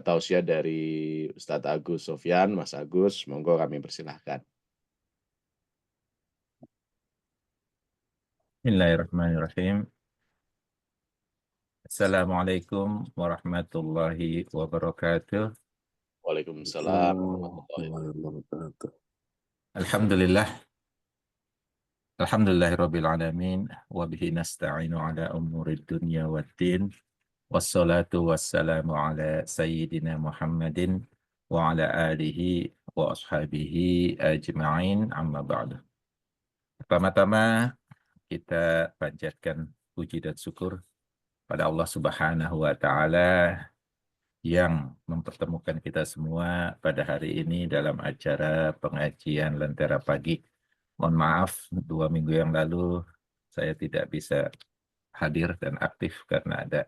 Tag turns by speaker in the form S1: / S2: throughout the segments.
S1: tausiah dari Ustadz Agus Sofyan, Mas Agus, monggo kami persilahkan.
S2: Bismillahirrahmanirrahim. Assalamualaikum warahmatullahi wabarakatuh.
S1: Waalaikumsalam warahmatullahi
S3: Warahmatullahi wabarakatuh.
S2: Alhamdulillah, alhamdulillahirabbil alamin wa bihi nasta'inu ala umurid dunya waddin. Wassalatu wassalamu ala sayyidina Muhammadin wa ala alihi wa ashabihi ajma'in, amma ba'du. Pertama-tama kita panjatkan puji dan syukur pada Allah Subhanahu wa taala yang mempertemukan kita semua pada hari ini dalam acara pengajian Lentera Pagi. Mohon maaf, 2 minggu yang lalu saya tidak bisa hadir dan aktif karena ada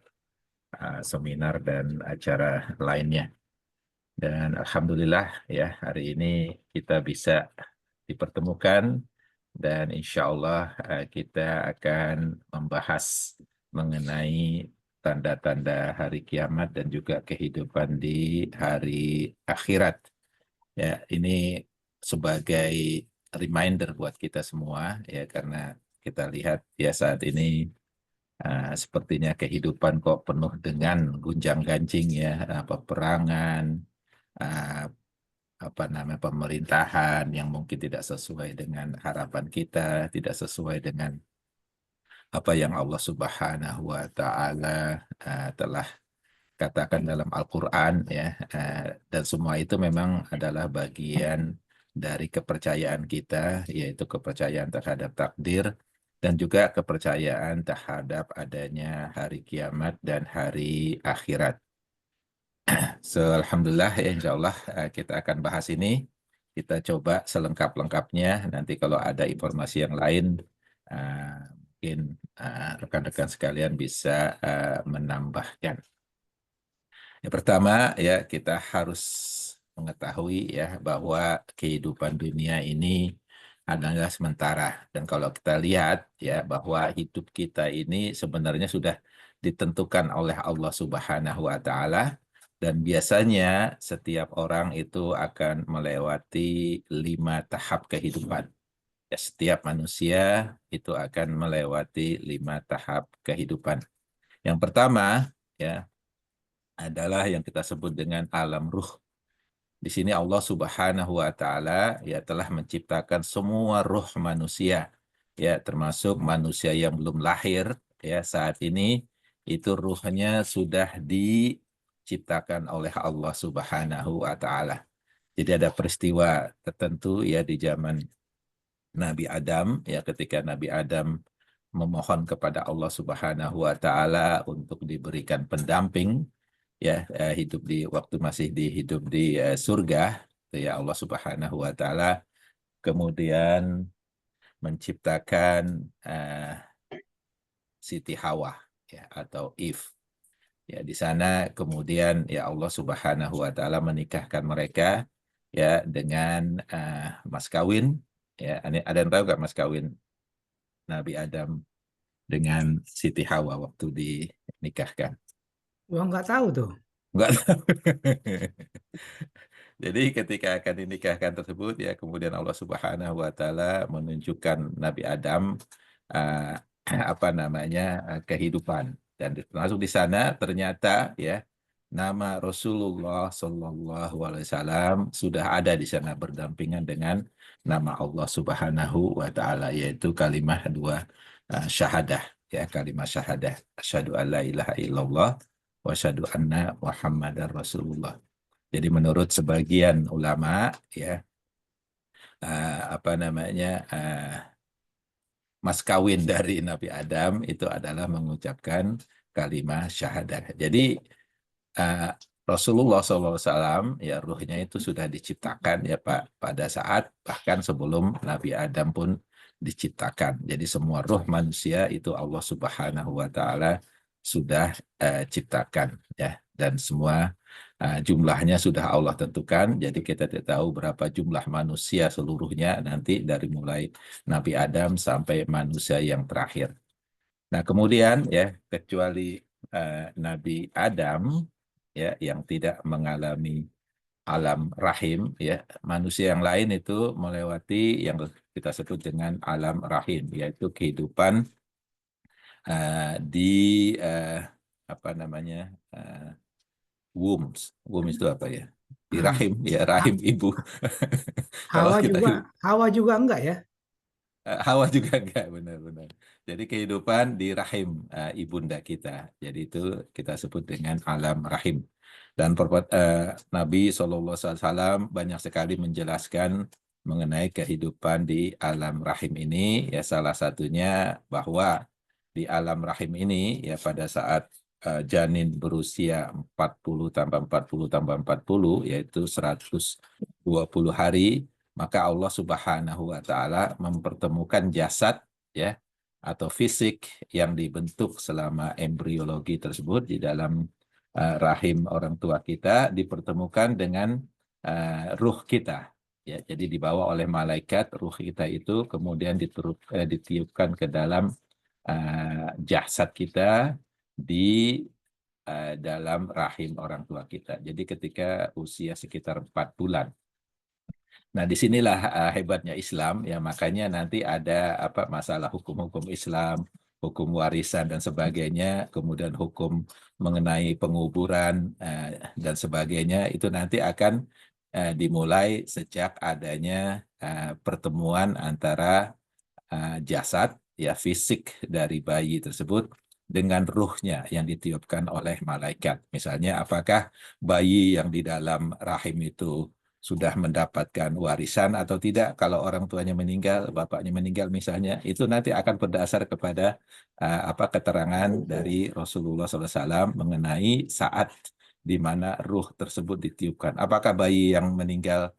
S2: seminar dan acara lainnya. Dan alhamdulillah ya, hari ini kita bisa dipertemukan dan insya Allah kita akan membahas mengenai tanda-tanda hari kiamat dan juga kehidupan di hari akhirat. Ya, ini sebagai reminder buat kita semua ya, karena kita lihat ya saat ini sepertinya kehidupan kok penuh dengan gunjang-ganjing ya, peperangan, uh, pemerintahan yang mungkin tidak sesuai dengan harapan kita, tidak sesuai dengan apa yang Allah Subhanahu wa taala telah katakan dalam Al-Qur'an ya, dan semua itu memang adalah bagian dari kepercayaan kita, yaitu kepercayaan terhadap takdir dan juga kepercayaan terhadap adanya hari kiamat dan hari akhirat. So, alhamdulillah ya, insya Allah kita akan bahas ini. Kita coba selengkap-lengkapnya. Nanti kalau ada informasi yang lain, mungkin rekan-rekan sekalian bisa menambahkan. Yang pertama ya, kita harus mengetahui ya bahwa kehidupan dunia ini adalah sementara. Dan kalau kita lihat ya bahwa hidup kita ini sebenarnya sudah ditentukan oleh Allah Subhanahu wa taala, dan biasanya setiap orang itu akan melewati 5 tahap kehidupan. Ya, setiap manusia itu akan melewati 5 tahap kehidupan. Yang pertama ya adalah yang kita sebut dengan alam ruh. Di sini Allah Subhanahu wa taala ya telah menciptakan semua ruh manusia, ya termasuk manusia yang belum lahir ya saat ini, itu ruhnya sudah diciptakan oleh Allah Subhanahu wa taala. Jadi ada peristiwa tertentu ya di zaman Nabi Adam ya, ketika Nabi Adam memohon kepada Allah Subhanahu wa taala untuk diberikan pendamping ya, hidup di waktu masih hidup di surga ya, Allah Subhanahu wa taala kemudian menciptakan Siti Hawa ya, atau Eve ya. Di sana kemudian ya Allah Subhanahu wa taala menikahkan mereka ya dengan mas kawin ya. Ada yang tahu nggak mas kawin Nabi Adam dengan Siti Hawa waktu dinikahkan?
S4: Wah, nggak tahu tuh.
S2: Nggak tahu. Jadi ketika akan dinikahkan tersebut ya, kemudian Allah Subhanahu wa taala menunjukkan Nabi Adam kehidupan, dan termasuk di sana ternyata ya nama Rasulullah Shallallahu Alaihi Wasallam sudah ada di sana berdampingan dengan nama Allah Subhanahu wa taala, yaitu kalimat 2 syahadah ya, kalimat syahadah, asyhadu alla ilaha illallah wa asyhadu anna Muhammadar Rasulullah. Jadi menurut sebagian ulama ya, mas kawin dari Nabi Adam itu adalah mengucapkan kalimat syahadah. Jadi Rasulullah SAW ya ruhnya itu sudah diciptakan ya Pak, pada saat bahkan sebelum Nabi Adam pun diciptakan. Jadi semua ruh manusia itu Allah Subhanahu wa taala sudah ciptakan ya, dan semua jumlahnya sudah Allah tentukan. Jadi kita tidak tahu berapa jumlah manusia seluruhnya nanti dari mulai Nabi Adam sampai manusia yang terakhir. Nah kemudian ya, kecuali Nabi Adam ya yang tidak mengalami alam rahim, ya manusia yang lain itu melewati yang kita sebut dengan alam rahim, yaitu kehidupan di apa namanya womb itu apa ya, di
S4: Ah,
S2: rahim, ya
S4: Ha-
S2: rahim ibu. Kalau
S4: Hawa
S2: kita
S4: juga, Hawa juga enggak ya?
S2: Hawa juga enggak, benar-benar. Jadi kehidupan di rahim ibunda kita. Jadi itu kita sebut dengan alam rahim. Dan Nabi SAW banyak sekali menjelaskan mengenai kehidupan di alam rahim ini. Ya salah satunya bahwa di alam rahim ini ya pada saat janin berusia 40 tambah 40 tambah 40 yaitu 120 hari, maka Allah Subhanahu wa taala mempertemukan jasad ya atau fisik yang dibentuk selama embriologi tersebut di dalam rahim orang tua kita dipertemukan dengan ruh kita. Ya, jadi dibawa oleh malaikat ruh kita itu kemudian ditiupkan ke dalam jasad kita di dalam rahim orang tua kita. Jadi ketika usia sekitar 4 bulan. Nah, disinilah hebatnya Islam, ya makanya nanti ada masalah hukum-hukum Islam, hukum warisan dan sebagainya, kemudian hukum mengenai penguburan dan sebagainya, itu nanti akan dimulai sejak adanya pertemuan antara jasad, ya fisik dari bayi tersebut dengan ruhnya yang ditiupkan oleh malaikat. Misalnya, apakah bayi yang di dalam rahim itu sudah mendapatkan warisan atau tidak? Kalau orang tuanya meninggal, bapaknya meninggal misalnya, itu nanti akan berdasar kepada keterangan dari Rasulullah SAW mengenai saat di mana ruh tersebut ditiupkan. Apakah bayi yang meninggal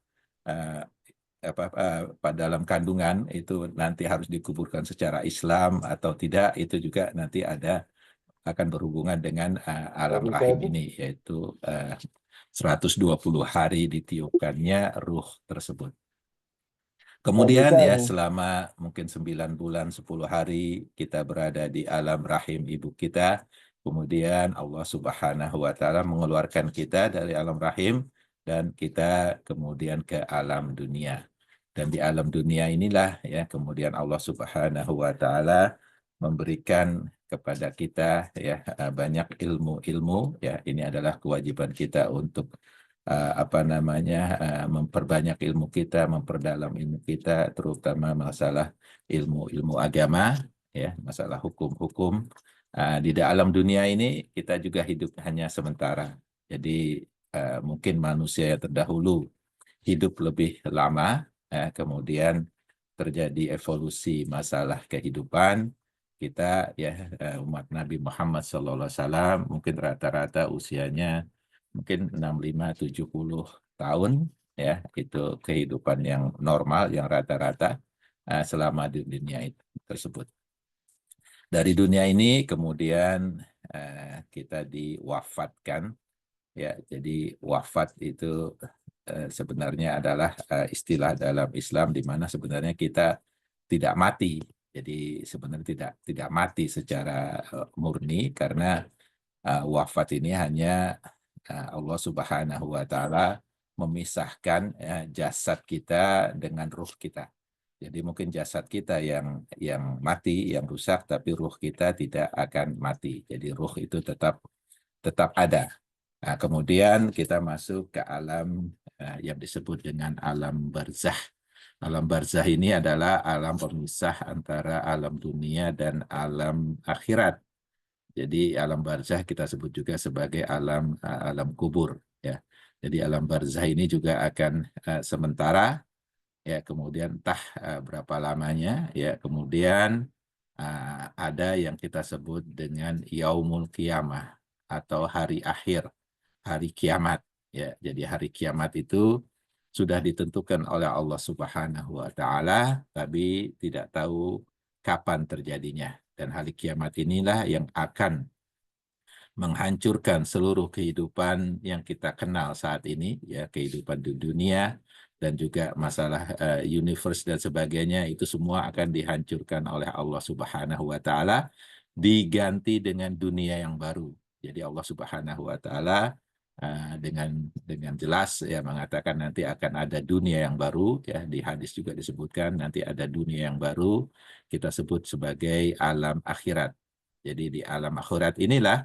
S2: pada dalam kandungan itu nanti harus dikuburkan secara Islam atau tidak, itu juga nanti akan berhubungan dengan alam rahim ini, yaitu 120 hari ditiupkannya ruh tersebut. Kemudian ya selama mungkin 9 bulan 10 hari kita berada di alam rahim ibu kita, kemudian Allah Subhanahu wa taala mengeluarkan kita dari alam rahim dan kita kemudian ke alam dunia. Dan di alam dunia inilah ya kemudian Allah Subhanahu wa taala memberikan kepada kita ya banyak ilmu-ilmu, ya ini adalah kewajiban kita untuk memperbanyak ilmu kita, memperdalam ilmu kita, terutama masalah ilmu-ilmu agama, ya masalah hukum-hukum. Di dalam dunia ini kita juga hidup hanya sementara. Jadi mungkin manusia yang terdahulu hidup lebih lama, kemudian terjadi evolusi masalah kehidupan. Kita ya umat Nabi Muhammad SAW mungkin rata-rata usianya mungkin 65-70 tahun, ya itu kehidupan yang normal, yang rata-rata selama di dunia tersebut. Dari dunia ini kemudian kita diwafatkan, ya jadi wafat itu sebenarnya adalah istilah dalam Islam di mana sebenarnya kita tidak mati. Jadi sebenarnya tidak mati secara murni, karena wafat ini hanya Allah Subhanahu wa taala memisahkan jasad kita dengan ruh kita. Jadi mungkin jasad kita yang mati, yang rusak, tapi ruh kita tidak akan mati. Jadi ruh itu tetap ada. Nah, kemudian kita masuk ke alam yang disebut dengan alam barzah. Alam barzah ini adalah alam pemisah antara alam dunia dan alam akhirat. Jadi alam barzah kita sebut juga sebagai alam kubur, ya. Jadi alam barzah ini juga akan sementara, ya, kemudian entah berapa lamanya, ya. Kemudian ada yang kita sebut dengan yaumul qiyamah atau hari akhir, hari kiamat, ya. Jadi hari kiamat itu sudah ditentukan oleh Allah Subhanahu wa taala, tapi tidak tahu kapan terjadinya. Dan hari kiamat inilah yang akan menghancurkan seluruh kehidupan yang kita kenal saat ini, ya kehidupan di dunia dan juga masalah universe dan sebagainya, itu semua akan dihancurkan oleh Allah Subhanahu wa taala, diganti dengan dunia yang baru. Jadi Allah Subhanahu wa taala dengan jelas ya mengatakan nanti akan ada dunia yang baru, ya di hadis juga disebutkan nanti ada dunia yang baru, kita sebut sebagai alam akhirat. Jadi di alam akhirat inilah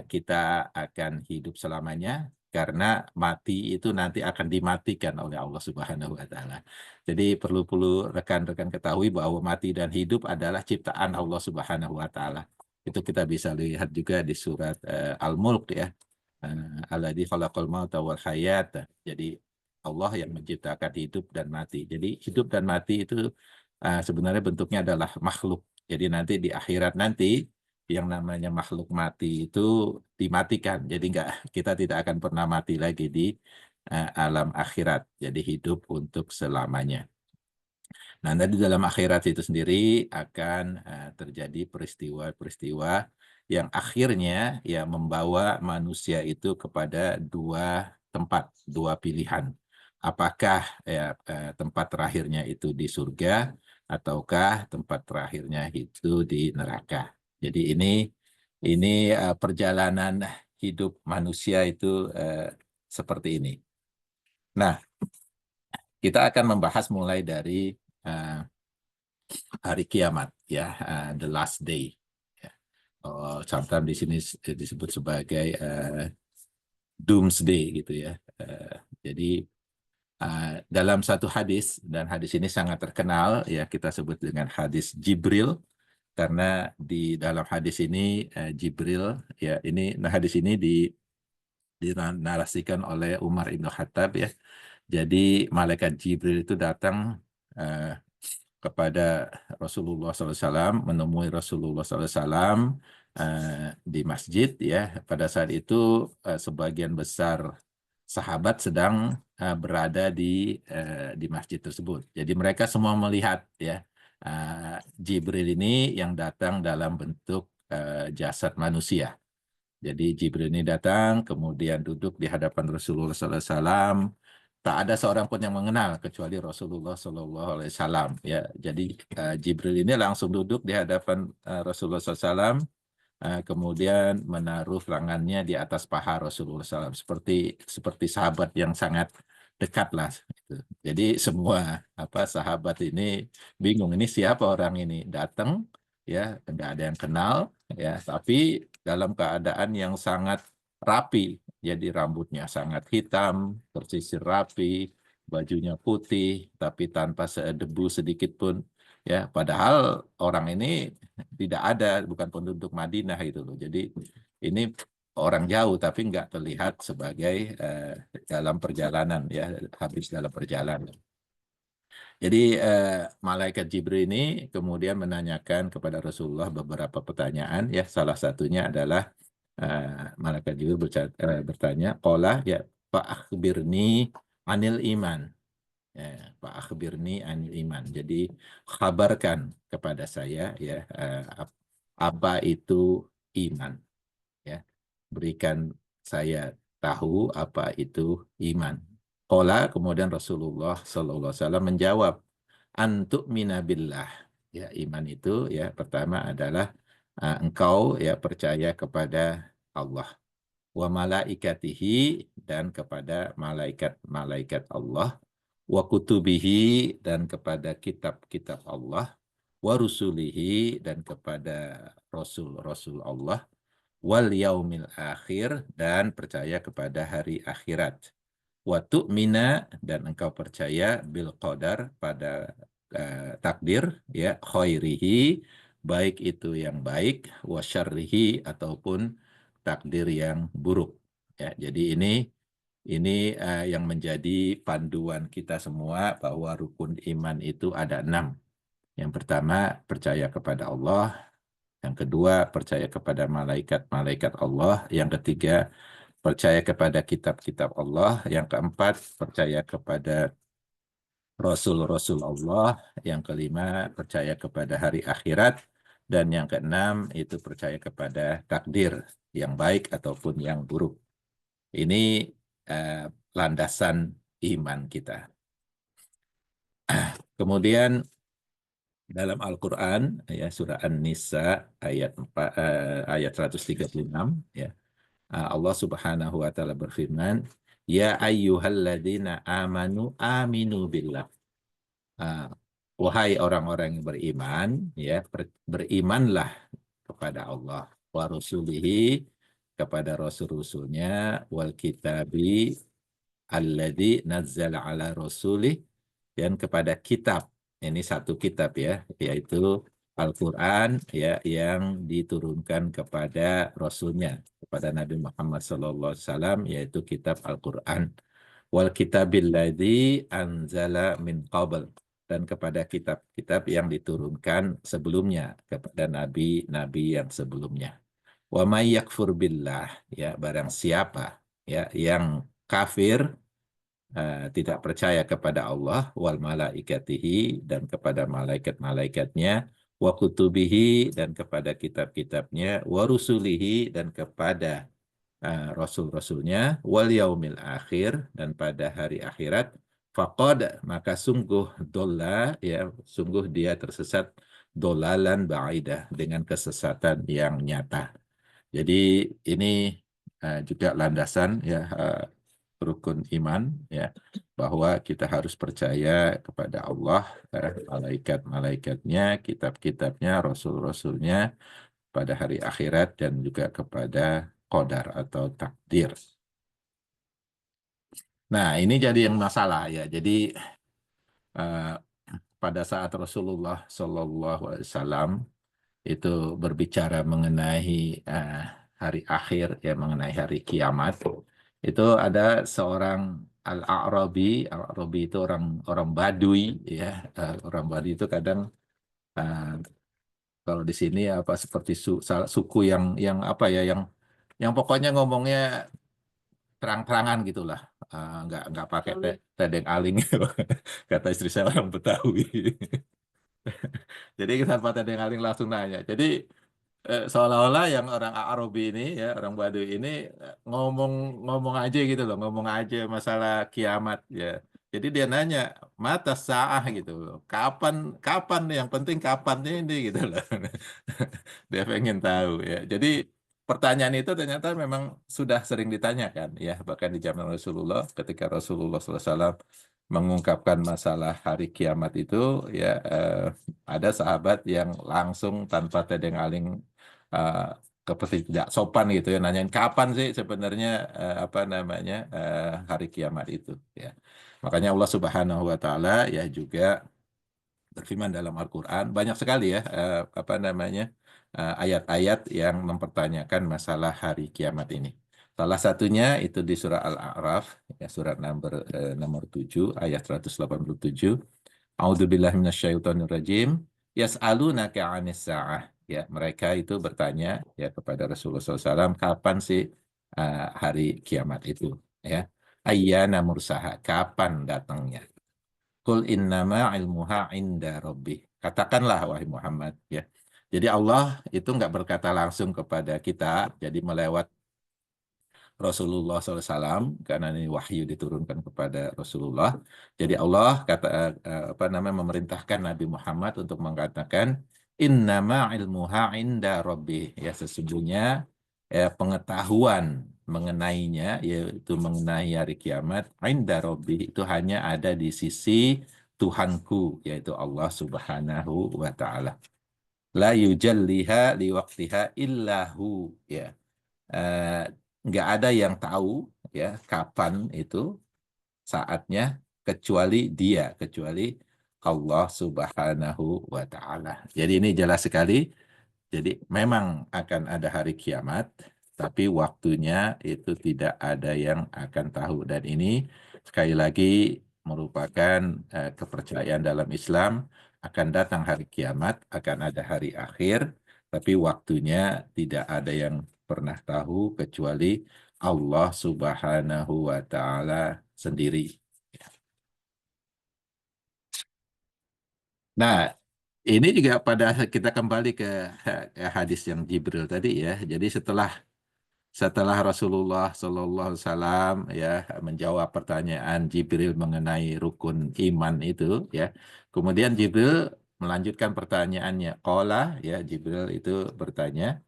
S2: kita akan hidup selamanya, karena mati itu nanti akan dimatikan oleh Allah Subhanahu wa Ta'ala. Jadi perlu rekan-rekan ketahui bahwa mati dan hidup adalah ciptaan Allah Subhanahu wa Ta'ala. Itu kita bisa lihat juga di surat Al-Mulk, ya. Alladzi khalaqal mauta wal hayata. Jadi Allah yang menciptakan hidup dan mati. Jadi hidup dan mati itu sebenarnya bentuknya adalah makhluk. Jadi nanti di akhirat nanti yang namanya makhluk mati itu dimatikan. Jadi kita tidak akan pernah mati lagi di alam akhirat. Jadi hidup untuk selamanya. Nah, di dalam akhirat itu sendiri akan terjadi peristiwa-peristiwa yang akhirnya ya membawa manusia itu kepada dua tempat, dua pilihan. Apakah ya, tempat terakhirnya itu di surga ataukah tempat terakhirnya itu di neraka. Jadi ini perjalanan hidup manusia itu seperti ini. Nah, kita akan membahas mulai dari hari kiamat, ya, the last day. Ya. Sometimes di sini disebut sebagai doomsday gitu ya. Jadi dalam satu hadis, dan hadis ini sangat terkenal, ya kita sebut dengan hadis Jibril, karena di dalam hadis ini Jibril, ya ini hadis ini dinarasikan oleh Umar Ibn Khattab, ya. Jadi malaikat Jibril itu datang kepada Rasulullah SAW, menemui Rasulullah SAW di masjid, ya. Pada saat itu sebagian besar sahabat sedang berada di masjid tersebut. Jadi mereka semua melihat, ya, Jibril ini yang datang dalam bentuk jasad manusia. Jadi Jibril ini datang, kemudian duduk di hadapan Rasulullah SAW. Tak ada seorang pun yang mengenal kecuali Rasulullah SAW. Ya, jadi Jibril ini langsung duduk di hadapan Rasulullah SAW, kemudian menaruh tangannya di atas paha Rasulullah SAW, seperti sahabat yang sangat dekat lah. Gitu. Jadi semua sahabat ini bingung, ini siapa orang ini datang, ya nggak ada yang kenal, ya, tapi dalam keadaan yang sangat rapi. Jadi rambutnya sangat hitam, tersisir rapi, bajunya putih, tapi tanpa sedebu sedikit pun. Ya, padahal orang ini tidak ada, bukan penduduk Madinah itu loh. Jadi ini orang jauh, tapi nggak terlihat sebagai dalam perjalanan, ya, habis dalam perjalanan. Jadi malaikat Jibril ini kemudian menanyakan kepada Rasulullah beberapa pertanyaan, ya, salah satunya adalah malaikat Jibril bertanya, qala ya fa akhbirni anil iman. Ya, fa akhbirni anil iman. Jadi kabarkan kepada saya, ya, apa itu iman, ya. Berikan saya tahu apa itu iman. Qala, kemudian Rasulullah SAW menjawab, antuk minabillah. Ya, iman itu, ya, pertama adalah engkau, ya, percaya kepada Allah, wa malaikatihi, dan kepada malaikat-malaikat Allah, wa kutubihi, dan kepada kitab-kitab Allah, wa rusulihi, dan kepada rasul-rasul Allah, wal yaumil akhir, dan percaya kepada hari akhirat, wa tu'mina, dan engkau percaya bil qadar, pada takdir, ya, khairihi, baik itu yang baik, wa syarrihi, ataupun takdir yang buruk, ya. Jadi ini yang menjadi panduan kita semua, bahwa rukun iman itu ada 6. Yang pertama, percaya kepada Allah. Yang kedua, percaya kepada malaikat-malaikat Allah. Yang ketiga, percaya kepada kitab-kitab Allah. Yang keempat, percaya kepada Rasul-Rasul Allah. Yang kelima, percaya kepada hari akhirat. Dan yang keenam, itu percaya kepada takdir yang baik ataupun yang buruk. Ini landasan iman kita. Kemudian dalam Al-Quran, ya, surah An-Nisa ayat 136, ya, Allah Subhanahu wa taala berfirman, "Ya ayyuhalladzina amanu aminu billah." Ah, Wahai orang-orang yang beriman, ya, berimanlah kepada Allah, wa rasulihi, kepada rasul-rasulnya, wal kitabi alladzi nazzala ala rasulih, dan kepada kitab. Ini satu kitab ya, yaitu Al-Quran ya, yang diturunkan kepada rasulnya, kepada Nabi Muhammad SAW, yaitu kitab Al-Quran. Wal kitabil ladzi anzala min qabl, dan kepada kitab-kitab yang diturunkan sebelumnya kepada nabi-nabi yang sebelumnya. Wa may yakfur billah, ya, barang siapa ya yang kafir, tidak percaya kepada Allah, wal malaikatihi, dan kepada malaikat-malaikatnya, wa kutubihi, dan kepada kitab-kitabnya, wa rusulihi, dan kepada rasul-rasulnya, wal yaumil akhir, dan pada hari akhirat, faqad, maka sungguh dola, ya, sungguh dia tersesat, dolalan ba'idah, dengan kesesatan yang nyata. Jadi ini juga landasan ya, rukun iman ya, bahwa kita harus percaya kepada Allah, malaikat-malaikatnya, kitab-kitabnya, rasul-rasulnya, pada hari akhirat, dan juga kepada qadar atau takdir. Nah, ini jadi yang masalah ya. Jadi pada saat Rasulullah SAW itu berbicara mengenai hari akhir ya, mengenai hari kiamat, itu ada seorang Al-A'rabi. Al-A'rabi itu orang Baduy ya. Orang Baduy itu kadang kalau di sini apa seperti suku yang apa ya, yang pokoknya ngomongnya terang-terangan gitulah. Nggak pakai tedeng aling kata istri saya orang Betawi. Jadi tanpa tedeng aling langsung nanya. Jadi seolah-olah yang orang Arabi ini ya, orang Baduy ini ngomong aja gitu loh, ngomong aja masalah kiamat ya. Jadi dia nanya, mata sa'ah gitu loh. Kapan kapan yang penting kapan ini gitu loh. Dia pengen tahu ya. Jadi pertanyaan itu ternyata memang sudah sering ditanyakan ya, bahkan di zaman Rasulullah, ketika Rasulullah SAW mengungkapkan masalah hari kiamat itu ya, ada sahabat yang langsung tanpa tedeng aling, seperti tidak sopan gitu ya, nanyain kapan sih sebenarnya apa namanya hari kiamat itu ya. Makanya Allah Subhanahu wa taala ya juga berfirman dalam Al-Quran, banyak sekali ya apa namanya ayat-ayat yang mempertanyakan masalah hari kiamat ini. Salah satunya itu di surah Al-A'raf ya, surat nomor 7 ayat 187. A'udzubillahi minasyaitonirrajim. Yas'alunaka 'anis sa'ah. Ya, mereka itu bertanya ya kepada Rasulullah SAW, kapan sih hari kiamat itu ya? Ayyana mursaha, kapan datangnya? Qul innama ilmuha inda rabbi. Katakanlah wahai Muhammad ya. Jadi Allah itu nggak berkata langsung kepada kita, jadi melewat Rasulullah SAW, karena ini wahyu diturunkan kepada Rasulullah. Jadi Allah apa namanya memerintahkan Nabi Muhammad untuk mengatakan innama ilmuha inda rabbi, ya, sesungguhnya pengetahuan mengenainya, yaitu mengenai hari kiamat, inda rabbi, itu hanya ada di sisi Tuhanku, yaitu Allah Subhanahu wa taala. La yujalliha liwaqtiha illahu, ya. Nggak ada yang tahu ya kapan itu saatnya kecuali dia, kecuali Allah Subhanahu wa taala. Jadi ini jelas sekali. Jadi memang akan ada hari kiamat, tapi waktunya itu tidak ada yang akan tahu. Dan ini sekali lagi merupakan kepercayaan dalam Islam, akan datang hari kiamat, akan ada hari akhir, tapi waktunya tidak ada yang pernah tahu kecuali Allah Subhanahu wa taala sendiri. Nah, ini juga pada kita kembali ke hadis yang Jibril tadi ya. Jadi setelah Rasulullah SAW ya menjawab pertanyaan Jibril mengenai rukun iman itu ya, kemudian Jibril melanjutkan pertanyaannya. Qala, ya, Jibril itu bertanya,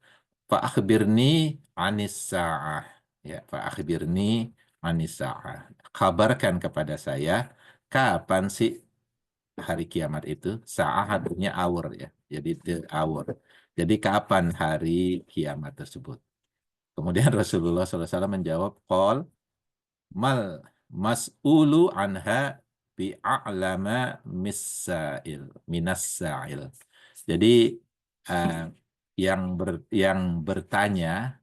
S2: fa akhbirni anis sa'ah. Ya, fa akhbirni anis sa'ah. Kabarkan kepada saya kapan sih hari kiamat itu. Sa'ah artinya hour ya. Jadi the hour. Jadi kapan hari kiamat tersebut? Kemudian Rasulullah SAW menjawab, qol mal mas'ulu anha bi'a'lama minas sa'il. Jadi yang bertanya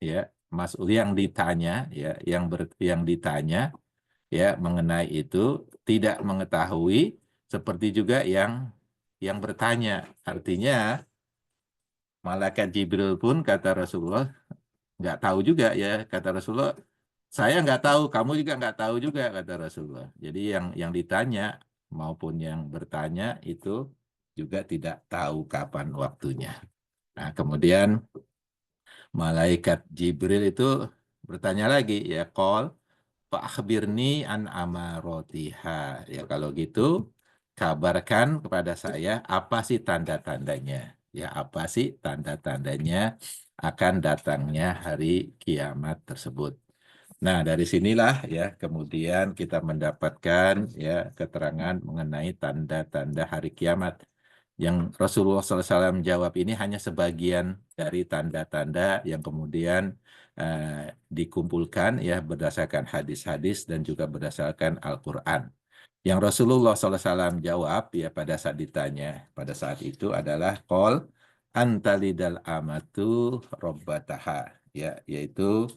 S2: ya, mas'ul yang ditanya ya, yang ditanya ya mengenai itu tidak mengetahui seperti juga yang bertanya. Artinya malaikat Jibril pun kata Rasulullah nggak tahu juga ya, kata Rasulullah saya nggak tahu, kamu juga nggak tahu juga, kata Rasulullah. Jadi yang ditanya maupun yang bertanya itu juga tidak tahu kapan waktunya. Nah, kemudian malaikat Jibril itu bertanya lagi ya, qol fa akhbirni an amarotiha. Ya kalau gitu kabarkan kepada saya apa sih tanda-tandanya. Ya apa sih tanda-tandanya akan datangnya hari kiamat tersebut. Nah, dari sinilah ya kemudian kita mendapatkan ya keterangan mengenai tanda-tanda hari kiamat. Yang Rasulullah SAW jawab ini hanya sebagian dari tanda-tanda yang kemudian dikumpulkan ya berdasarkan hadis-hadis dan juga berdasarkan Al-Quran. Yang Rasulullah SAW jawab ya pada saat ditanya pada saat itu adalah qol antalidal amatu robbataha, ya yaitu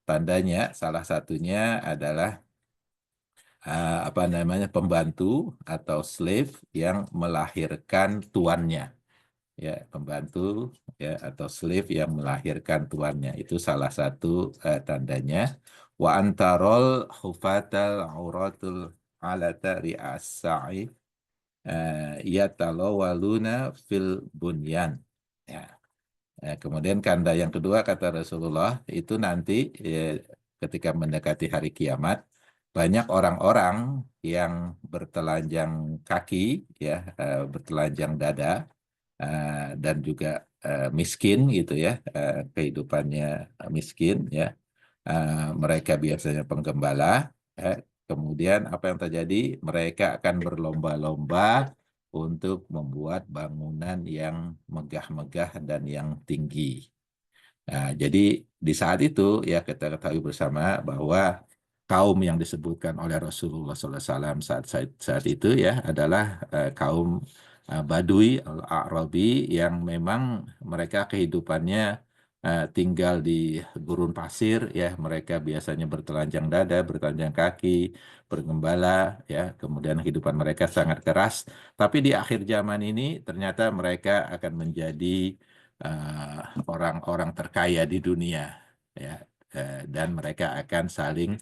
S2: tandanya salah satunya adalah apa namanya pembantu atau slave yang melahirkan tuannya, ya pembantu ya atau slave yang melahirkan tuannya itu salah satu tandanya. Wa antarol hufatal auratul alata ri'as-sa'i yatalawaluna fil bunyan. Ya. Kemudian kanda yang kedua kata Rasulullah itu nanti ketika mendekati hari kiamat banyak orang-orang yang bertelanjang kaki ya, bertelanjang dada dan juga miskin gitu ya, kehidupannya miskin ya. Mereka biasanya penggembala. Kemudian apa yang terjadi? Mereka akan berlomba-lomba untuk membuat bangunan yang megah-megah dan yang tinggi. Nah, jadi di saat itu ya kita ketahui bersama bahwa kaum yang disebutkan oleh Rasulullah SAW saat itu ya adalah kaum Badui Al-A'rabi yang memang mereka kehidupannya tinggal di gurun pasir ya, mereka biasanya bertelanjang dada, bertelanjang kaki, bergembala ya, kemudian kehidupan mereka sangat keras. Tapi di akhir zaman ini ternyata mereka akan menjadi orang-orang terkaya di dunia ya, dan mereka akan saling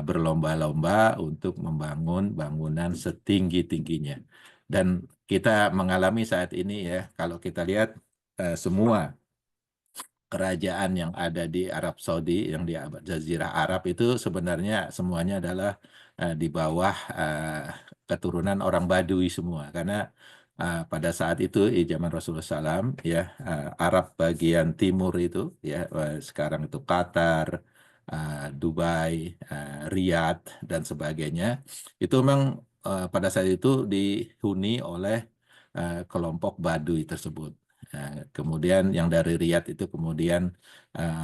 S2: berlomba-lomba untuk membangun bangunan setinggi-tingginya. Dan kita mengalami saat ini ya, kalau kita lihat semua kerajaan yang ada di Arab Saudi, yang di Jazirah Arab itu sebenarnya semuanya adalah di bawah keturunan orang Badui semua. Karena pada saat itu di zaman Rasulullah SAW, ya Arab bagian timur itu, ya sekarang itu Qatar, Dubai, Riyadh dan sebagainya, itu memang pada saat itu dihuni oleh kelompok Badui tersebut. Kemudian yang dari Riyadh itu kemudian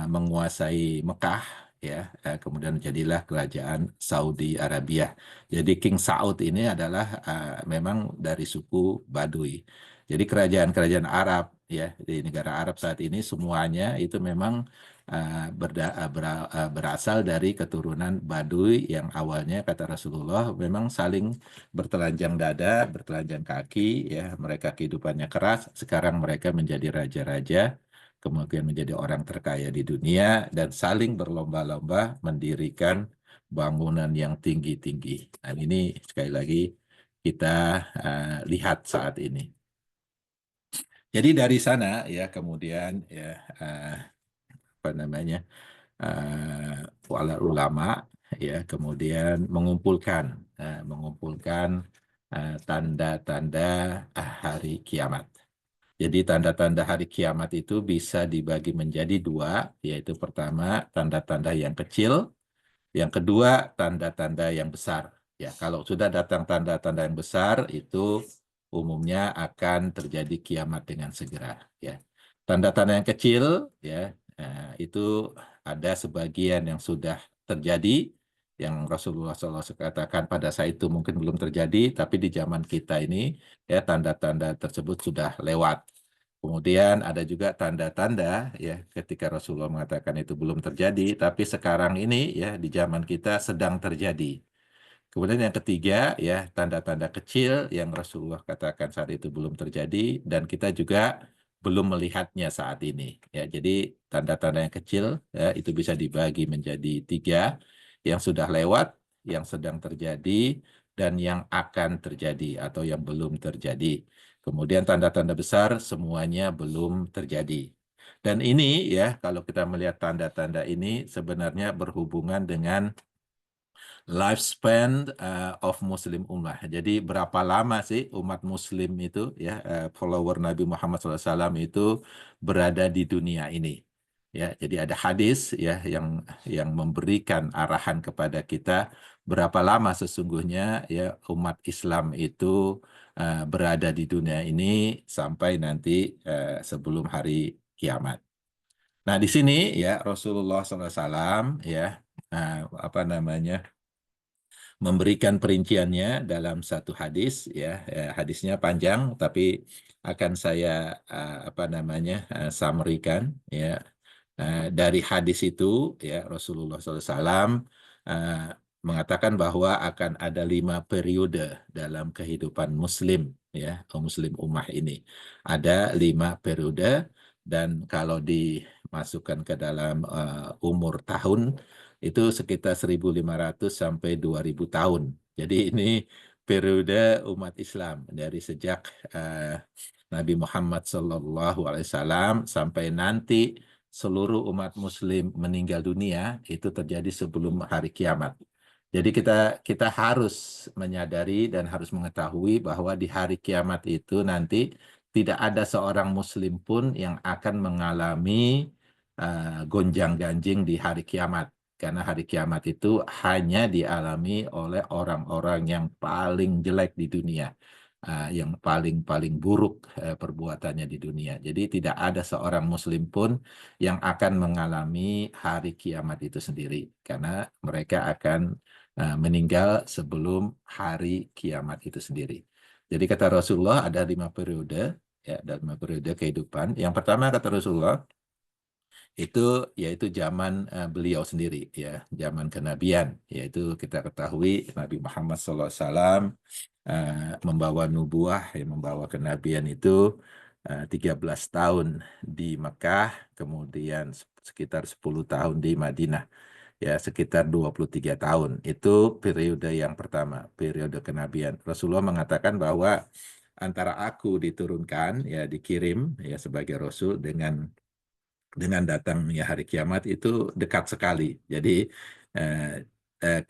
S2: menguasai Mekah, ya, kemudian jadilah kerajaan Saudi Arabia. Jadi King Saud ini adalah memang dari suku Baduy. Jadi kerajaan-kerajaan Arab, ya, di negara Arab saat ini semuanya itu memang berasal dari keturunan Baduy yang awalnya kata Rasulullah memang saling bertelanjang dada, bertelanjang kaki, ya mereka kehidupannya keras. Sekarang mereka menjadi raja-raja, kemudian menjadi orang terkaya di dunia dan saling berlomba-lomba mendirikan bangunan yang tinggi-tinggi. Dan ini sekali lagi kita lihat saat ini. Jadi dari sana ya kemudian ya apa namanya wala ulama ya kemudian mengumpulkan tanda-tanda hari kiamat. Jadi tanda-tanda hari kiamat itu bisa dibagi menjadi dua, yaitu pertama tanda-tanda yang kecil, yang kedua tanda-tanda yang besar. Ya, kalau sudah datang tanda-tanda yang besar itu umumnya akan terjadi kiamat dengan segera. Ya, tanda-tanda yang kecil, ya, itu ada sebagian yang sudah terjadi, yang Rasulullah SAW katakan pada saat itu mungkin belum terjadi, tapi di zaman kita ini ya tanda-tanda tersebut sudah lewat. Kemudian ada juga tanda-tanda ya ketika Rasulullah mengatakan itu belum terjadi, tapi sekarang ini ya di zaman kita sedang terjadi. Kemudian yang ketiga ya tanda-tanda kecil yang Rasulullah katakan saat itu belum terjadi dan kita juga belum melihatnya saat ini. Ya, jadi tanda-tanda yang kecil ya, itu bisa dibagi menjadi tiga, yang sudah lewat, yang sedang terjadi, dan yang akan terjadi atau yang belum terjadi. Kemudian tanda-tanda besar semuanya belum terjadi. Dan ini ya kalau kita melihat tanda-tanda ini sebenarnya berhubungan dengan lifespan of Muslim Ummah. Jadi berapa lama sih umat Muslim itu ya follower Nabi Muhammad SAW itu berada di dunia ini. Ya, jadi ada hadis ya yang memberikan arahan kepada kita berapa lama sesungguhnya ya umat Islam itu berada di dunia ini sampai nanti sebelum hari kiamat. Nah, di sini ya Rasulullah SAW ya apa namanya memberikan perinciannya dalam satu hadis ya, hadisnya panjang tapi akan saya apa namanya summary-kan ya. Dari hadis itu ya Rasulullah SAW mengatakan bahwa akan ada 5 periode dalam kehidupan Muslim ya Muslim ummah ini. Ada 5 periode dan kalau dimasukkan ke dalam umur tahun itu sekitar 1.500 sampai 2.000 tahun. Jadi ini periode umat Islam dari sejak Nabi Muhammad SAW sampai nanti seluruh umat Muslim meninggal dunia itu terjadi sebelum hari kiamat. Jadi kita harus menyadari dan harus mengetahui bahwa di hari kiamat itu nanti tidak ada seorang Muslim pun yang akan mengalami gonjang-ganjing di hari kiamat. Karena hari kiamat itu hanya dialami oleh orang-orang yang paling jelek di dunia, yang paling buruk perbuatannya di dunia. Jadi tidak ada seorang Muslim pun yang akan mengalami hari kiamat itu sendiri, karena mereka akan meninggal sebelum hari kiamat itu sendiri. Jadi kata Rasulullah ada 5 periode, ya, ada 5 periode kehidupan. Yang pertama kata Rasulullah itu yaitu zaman beliau sendiri ya, zaman kenabian, yaitu kita ketahui Nabi Muhammad SAW membawa nubuah, membawa kenabian itu 13 tahun di Mekah, kemudian sekitar 10 tahun di Madinah, ya sekitar 23 tahun. Itu periode yang pertama, periode kenabian. Rasulullah mengatakan bahwa antara aku diturunkan, ya dikirim ya sebagai Rasul dengan datangnya hari kiamat itu dekat sekali. Jadi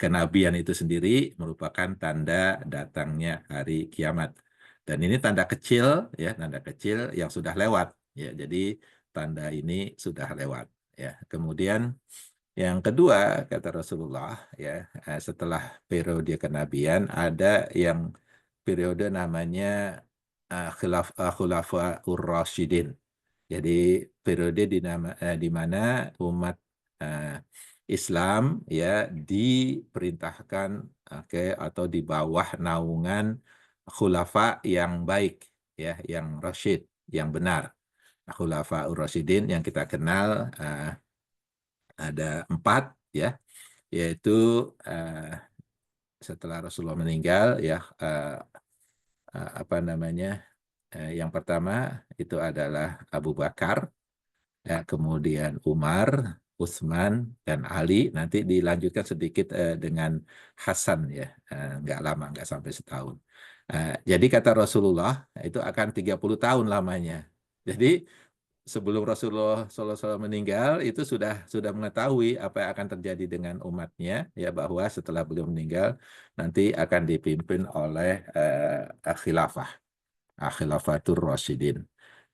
S2: kenabian itu sendiri merupakan tanda datangnya hari kiamat. Dan ini tanda kecil ya, tanda kecil yang sudah lewat ya. Jadi tanda ini sudah lewat ya. Kemudian yang kedua kata Rasulullah ya, setelah periode kenabian ada yang periode namanya Khulafaur Rasyidin. Jadi periode di mana umat Islam ya diperintahkan atau di bawah naungan khulafa yang baik ya, yang rasyid, yang benar. Khulafa Ur-Rasyidin yang kita kenal ada 4 ya, yaitu setelah Rasulullah meninggal ya apa namanya yang pertama itu adalah Abu Bakar, ya, kemudian Umar, Utsman, dan Ali. Nanti dilanjutkan sedikit dengan Hasan ya, nggak lama, nggak sampai setahun. Jadi kata Rasulullah itu akan 30 tahun lamanya. Jadi sebelum Rasulullah SAW meninggal itu sudah mengetahui apa yang akan terjadi dengan umatnya ya, bahwa setelah beliau meninggal nanti akan dipimpin oleh Khilafatur Rasyidin.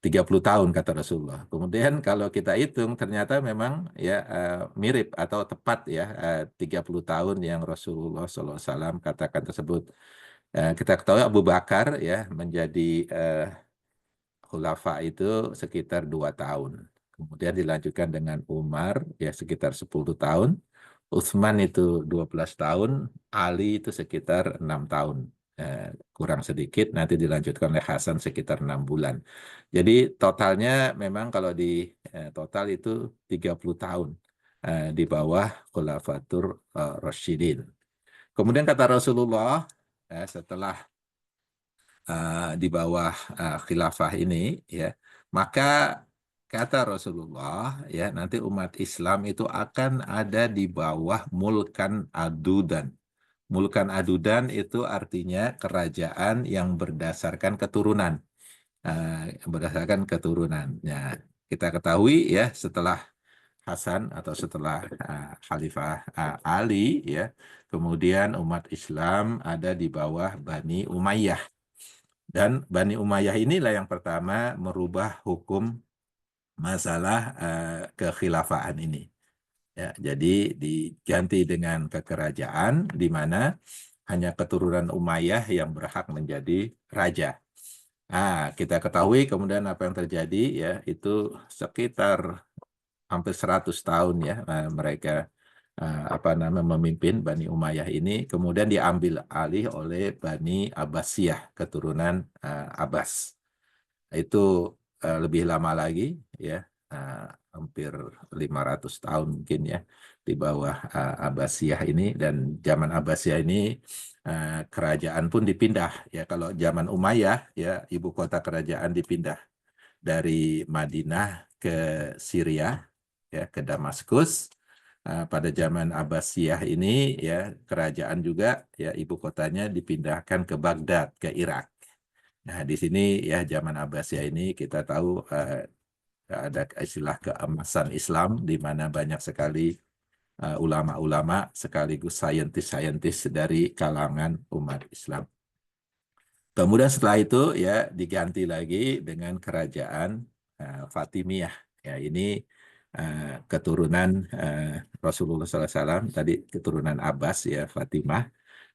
S2: 30 tahun kata Rasulullah. Kemudian kalau kita hitung ternyata memang ya mirip atau tepat ya 30 tahun yang Rasulullah SAW katakan tersebut. Kita ketahui Abu Bakar ya menjadi khulafa itu sekitar 2 tahun. Kemudian dilanjutkan dengan Umar ya sekitar 10 tahun. Utsman itu 12 tahun, Ali itu sekitar 6 tahun. Kurang sedikit, nanti dilanjutkan oleh Hasan sekitar 6 bulan. Jadi totalnya memang kalau di total itu 30 tahun di bawah Khulafatur Rasyidin. Kemudian kata Rasulullah, setelah di bawah khilafah ini, ya, maka kata Rasulullah, ya, nanti umat Islam itu akan ada di bawah mulkan adudan. Mulkan adudan itu artinya kerajaan yang berdasarkan keturunan. Berdasarkan keturunan. Ya, kita ketahui ya setelah Hasan atau setelah Khalifah Ali, ya, kemudian umat Islam ada di bawah Bani Umayyah. Dan Bani Umayyah inilah yang pertama merubah hukum masalah kekhilafaan ini. Ya, jadi diganti dengan kekerajaan di mana hanya keturunan Umayyah yang berhak menjadi raja. Nah, kita ketahui kemudian apa yang terjadi ya itu sekitar hampir 100 tahun ya mereka memimpin Bani Umayyah ini, kemudian diambil alih oleh Bani Abbasiyah keturunan Abbas. Itu lebih lama lagi ya, hampir 500 tahun mungkin ya di bawah Abbasiyah ini. Dan zaman Abbasiyah ini kerajaan pun dipindah ya. Kalau zaman Umayyah ya ibu kota kerajaan dipindah dari Madinah ke Syria ya, ke Damaskus. Pada zaman Abbasiyah ini ya kerajaan juga ya ibu kotanya dipindahkan ke Baghdad, ke Irak. Nah, di sini ya zaman Abbasiyah ini kita tahu ada istilah keemasan Islam di mana banyak sekali ulama-ulama sekaligus saintis-saintis dari kalangan umat Islam. Kemudian setelah itu ya diganti lagi dengan kerajaan Fatimiyah. Ya, ini keturunan Rasulullah SAW, tadi keturunan Abbas ya, Fatimah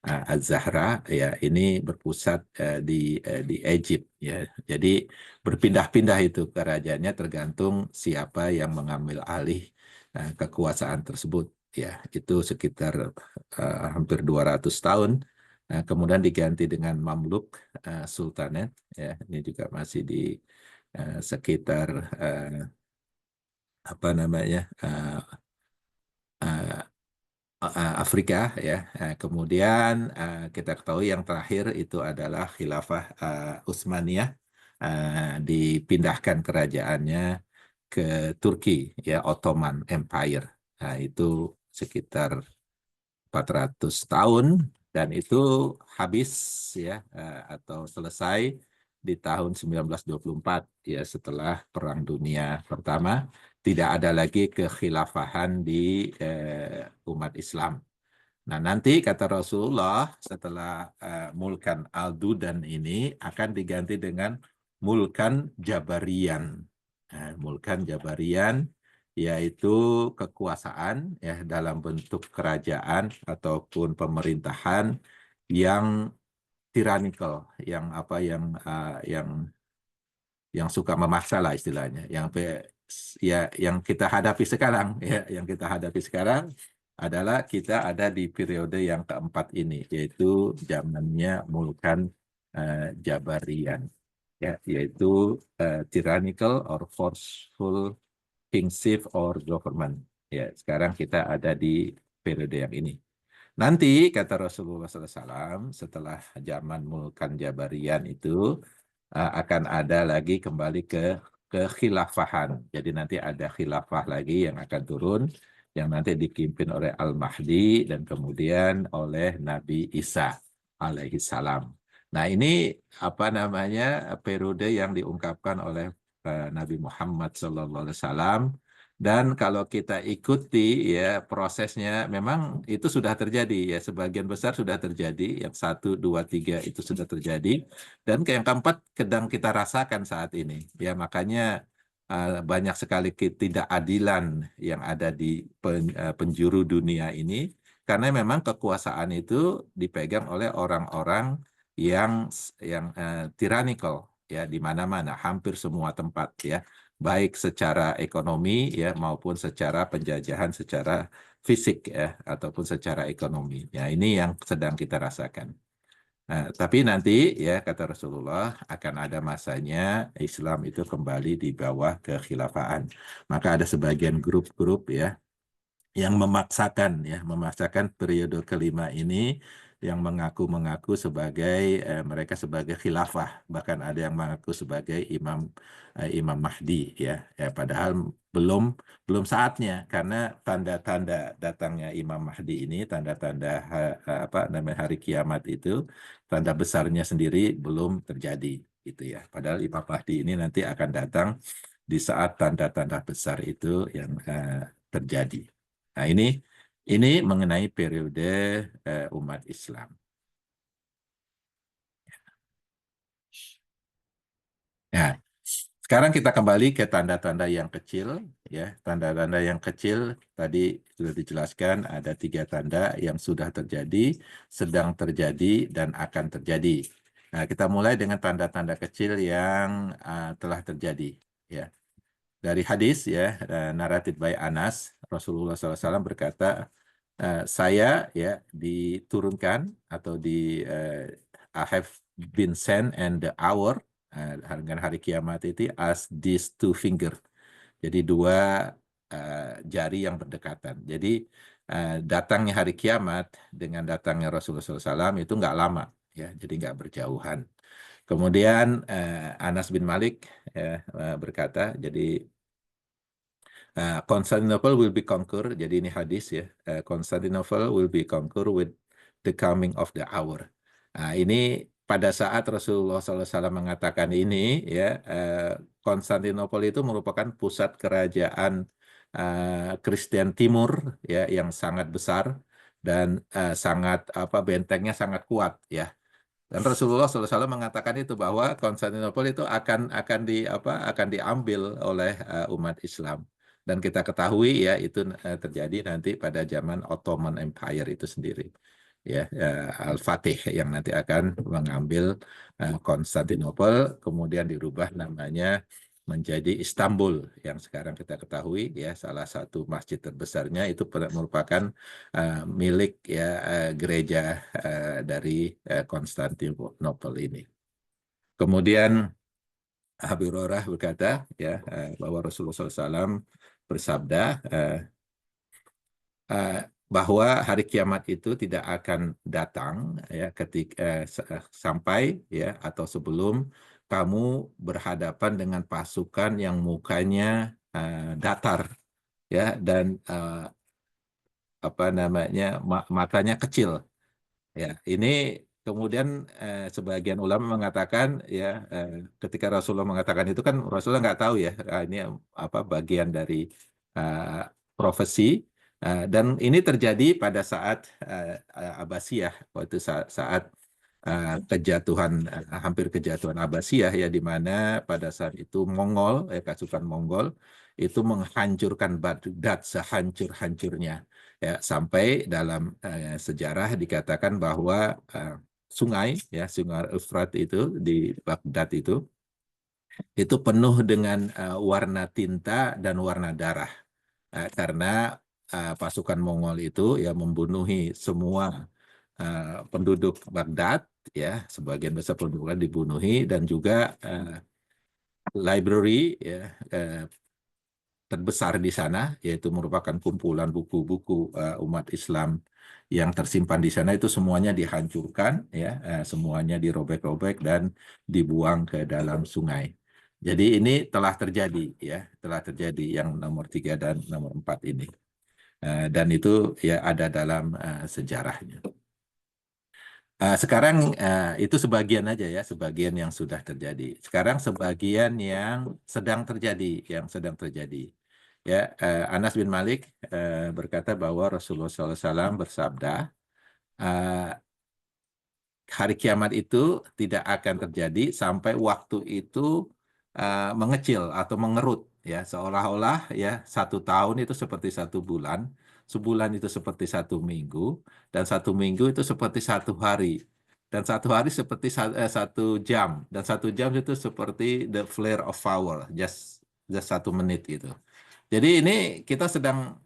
S2: Az-Zahra ya, ini berpusat di Egypt ya. Jadi berpindah-pindah itu kerajaannya tergantung siapa yang mengambil alih kekuasaan tersebut ya. Itu sekitar hampir 200 tahun. Kemudian diganti dengan Mamluk Sultanate ya. Ini juga masih di sekitar Afrika ya. Kemudian kita ketahui yang terakhir itu adalah Khilafah Utsmaniyah, dipindahkan kerajaannya ke Turki ya, Ottoman Empire. Nah, itu sekitar 400 tahun dan itu habis ya atau selesai di tahun 1924 ya, setelah Perang Dunia Pertama. Tidak ada lagi kekhilafahan di umat Islam. Nah, nanti kata Rasulullah setelah mulkan al-Dudan ini akan diganti dengan mulkan Jabarian. Mulkan Jabarian yaitu kekuasaan ya dalam bentuk kerajaan ataupun pemerintahan yang tyrannical, yang yang suka memaksa lah istilahnya, yang kita hadapi sekarang ya, yang kita hadapi sekarang adalah kita ada di periode yang keempat ini, yaitu zamannya mulkan Jabarian ya, yaitu tyrannical or forceful kingship or government ya. Sekarang kita ada di periode yang ini. Nanti kata Rasulullah SAW setelah zaman mulkan Jabarian itu akan ada lagi kembali ke kekhilafahan. Jadi nanti ada khilafah lagi yang akan turun, yang nanti dipimpin oleh Al-Mahdi dan kemudian oleh Nabi Isa alaihi salam. Nah, ini periode yang diungkapkan oleh Nabi Muhammad SAW Dan kalau kita ikuti ya prosesnya, memang itu sudah terjadi ya, sebagian besar sudah terjadi, yang 1, 2, 3 itu sudah terjadi, dan yang keempat sedang kita rasakan saat ini. Ya makanya banyak sekali ketidakadilan yang ada di penjuru dunia ini, karena memang kekuasaan itu dipegang oleh orang-orang yang tyrannical ya, di mana-mana, hampir semua tempat ya, baik secara ekonomi ya maupun secara penjajahan secara fisik ya ataupun secara ekonomi. Ya ini yang sedang kita rasakan. Nah, tapi nanti ya kata Rasulullah akan ada masanya Islam itu kembali di bawah kekhilafaan. Maka ada sebagian grup-grup ya yang memaksakan periode kelima ini, yang mengaku sebagai mereka sebagai khilafah, bahkan ada yang mengaku sebagai Imam Mahdi ya. Padahal belum saatnya, karena tanda-tanda datangnya Imam Mahdi ini, tanda-tanda hari kiamat itu, tanda besarnya sendiri belum terjadi gitu ya. Padahal Imam Mahdi ini nanti akan datang di saat tanda-tanda besar itu yang terjadi. Nah, ini mengenai periode umat Islam. Nah, sekarang kita kembali ke tanda-tanda yang kecil, ya. Tanda-tanda yang kecil tadi sudah dijelaskan, ada 3 tanda yang sudah terjadi, sedang terjadi, dan akan terjadi. Nah, kita mulai dengan tanda-tanda kecil yang telah terjadi, ya. Dari hadis ya, narrated by Anas, Rasulullah SAW berkata, saya ya diturunkan atau I have been sent, and the hour dengan hari kiamat itu as these 2 finger. Jadi 2 jari yang berdekatan. Jadi datangnya hari kiamat dengan datangnya Rasulullah SAW itu nggak lama ya, jadi nggak berjauhan. Kemudian Anas bin Malik berkata, jadi Constantinople will be conquered. Jadi ini hadis ya. Constantinople will be conquered with the coming of the hour. Nah, ini pada saat Rasulullah SAW mengatakan ini ya, Konstantinopel itu merupakan pusat kerajaan Kristen Timur ya, yang sangat besar dan sangat bentengnya sangat kuat ya. Dan Rasulullah SAW mengatakan itu, bahwa Konstantinopel itu akan diambil oleh umat Islam. Dan kita ketahui ya itu terjadi nanti pada zaman Ottoman Empire itu sendiri. Ya, Al-Fatih yang nanti akan mengambil Konstantinopel, kemudian dirubah namanya menjadi Istanbul yang sekarang kita ketahui ya, salah satu masjid terbesarnya itu merupakan milik ya gereja dari Konstantinopel ini. Kemudian Abu Hurairah berkata ya bahwa Rasulullah SAW bersabda bahwa hari kiamat itu tidak akan datang ya sampai ya atau sebelum kamu berhadapan dengan pasukan yang mukanya datar ya, dan matanya kecil ya. Ini kemudian sebagian ulama mengatakan ya, ketika Rasulullah mengatakan itu kan Rasulullah nggak tahu ya ini bagian dari profesi, dan ini terjadi pada saat Abbasiyah, waktu saat hampir kejatuhan Abbasiyah ya, di mana pada saat itu Mongol pasukan Mongol itu menghancurkan Baghdad sehancur-hancurnya ya, sampai dalam sejarah dikatakan bahwa sungai Efrat itu di Baghdad itu penuh dengan warna tinta dan warna darah karena pasukan Mongol itu ya membunuhi semua penduduk Baghdad ya, sebagian besar penduduknya dibunuhi, dan juga library ya terbesar di sana, yaitu merupakan kumpulan buku-buku umat Islam yang tersimpan di sana, itu semuanya dihancurkan ya, semuanya dirobek-robek dan dibuang ke dalam sungai. Jadi ini telah terjadi ya, telah terjadi yang nomor 3 dan nomor 4 ini, dan itu ya ada dalam sejarahnya. Sekarang itu sebagian aja ya, sebagian yang sudah terjadi. Sekarang sebagian yang sedang terjadi, ya, Anas bin Malik berkata bahwa Rasulullah SAW bersabda, eh, hari kiamat itu tidak akan terjadi sampai waktu itu mengecil atau mengerut, ya, seolah-olah ya 1 tahun itu seperti 1 bulan, sebulan itu seperti 1 minggu, dan 1 minggu itu seperti 1 hari, dan 1 hari seperti 1 jam, dan 1 jam itu seperti the flare of fire, just 1 menit gitu. Jadi ini kita sedang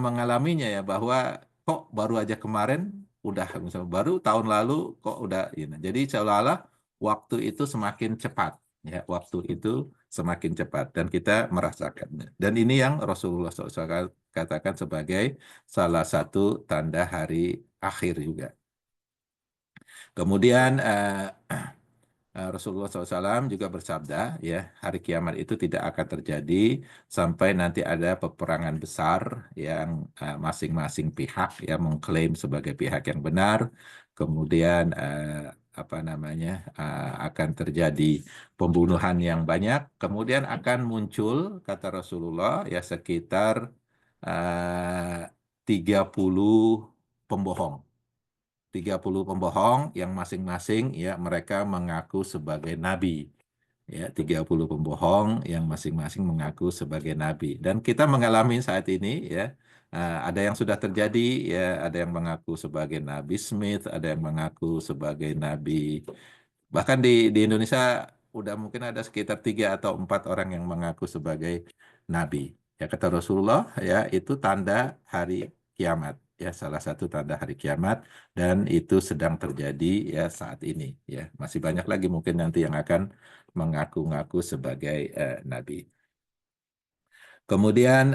S2: mengalaminya ya, bahwa kok baru aja kemarin udah, misalnya baru tahun lalu kok udah ini. Jadi seolah-olah waktu itu semakin cepat, ya, waktu itu semakin cepat dan kita merasakannya. Dan ini yang Rasulullah SAW katakan sebagai salah satu tanda hari akhir juga. Kemudian Rasulullah SAW juga bersabda, ya, hari kiamat itu tidak akan terjadi sampai nanti ada peperangan besar yang masing-masing pihak yang mengklaim sebagai pihak yang benar. Kemudian apa namanya, akan terjadi pembunuhan yang banyak. Kemudian akan muncul, kata Rasulullah, ya, sekitar 30 pembohong. 30 pembohong yang masing-masing ya mereka mengaku sebagai nabi. Ya, 30 pembohong yang masing-masing mengaku sebagai nabi. Dan kita mengalami saat ini ya, ada yang sudah terjadi ya, ada yang mengaku sebagai Nabi Smith, ada yang mengaku sebagai nabi. Bahkan di Indonesia udah mungkin ada sekitar 3 atau 4 orang yang mengaku sebagai nabi. Ya, kata Rasulullah ya, itu tanda hari kiamat. Ya, salah satu tanda hari kiamat, dan itu sedang terjadi ya saat ini. Ya, masih banyak lagi mungkin nanti yang akan mengaku-ngaku sebagai nabi. Kemudian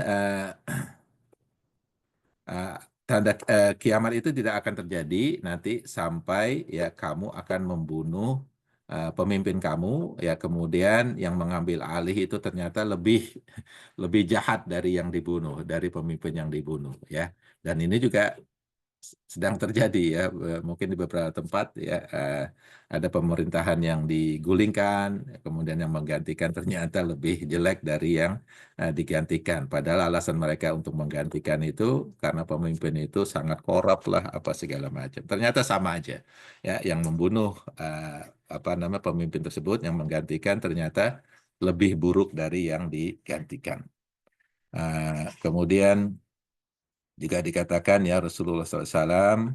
S2: Uh, tanda kiamat itu tidak akan terjadi nanti sampai ya kamu akan membunuh pemimpin kamu, ya, kemudian yang mengambil alih itu ternyata lebih lebih jahat dari yang dibunuh, dari pemimpin yang dibunuh, ya. Dan ini juga sedang terjadi ya, mungkin di beberapa tempat ya, ada pemerintahan yang digulingkan, kemudian yang menggantikan ternyata lebih jelek dari yang digantikan. Padahal alasan mereka untuk menggantikan itu karena pemimpin itu sangat korup lah, apa segala macam. Ternyata sama aja, ya, yang membunuh apa nama pemimpin tersebut, yang menggantikan ternyata lebih buruk dari yang digantikan. Kemudian juga dikatakan ya Rasulullah SAW,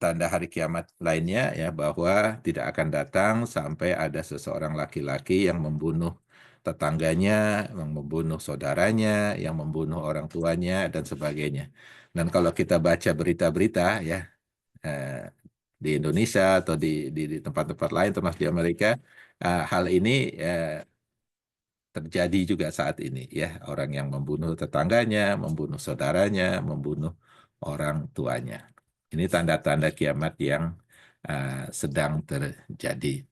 S2: tanda hari kiamat lainnya ya, bahwa tidak akan datang sampai ada seseorang laki-laki yang membunuh tetangganya, yang membunuh saudaranya, yang membunuh orang tuanya dan sebagainya. Dan kalau kita baca berita-berita ya, di Indonesia atau di tempat-tempat lain termasuk di Amerika, hal ini terjadi juga saat ini ya, orang yang membunuh tetangganya, membunuh saudaranya, membunuh orang tuanya. Ini tanda-tanda kiamat yang sedang terjadi.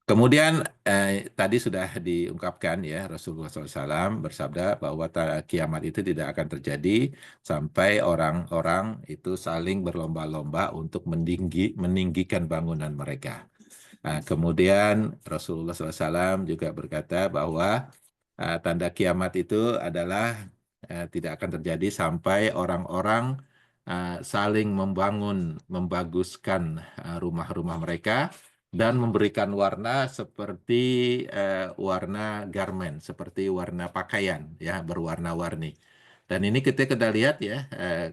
S2: Kemudian tadi sudah diungkapkan ya, Rasulullah SAW bersabda bahwa kiamat itu tidak akan terjadi sampai orang-orang itu saling berlomba-lomba untuk meninggikan bangunan mereka. Kemudian Rasulullah SAW juga berkata bahwa tanda kiamat itu adalah tidak akan terjadi sampai orang-orang saling membaguskan rumah-rumah mereka dan memberikan warna seperti warna garment, seperti warna pakaian, ya, berwarna-warni. Dan ini kita lihat ya,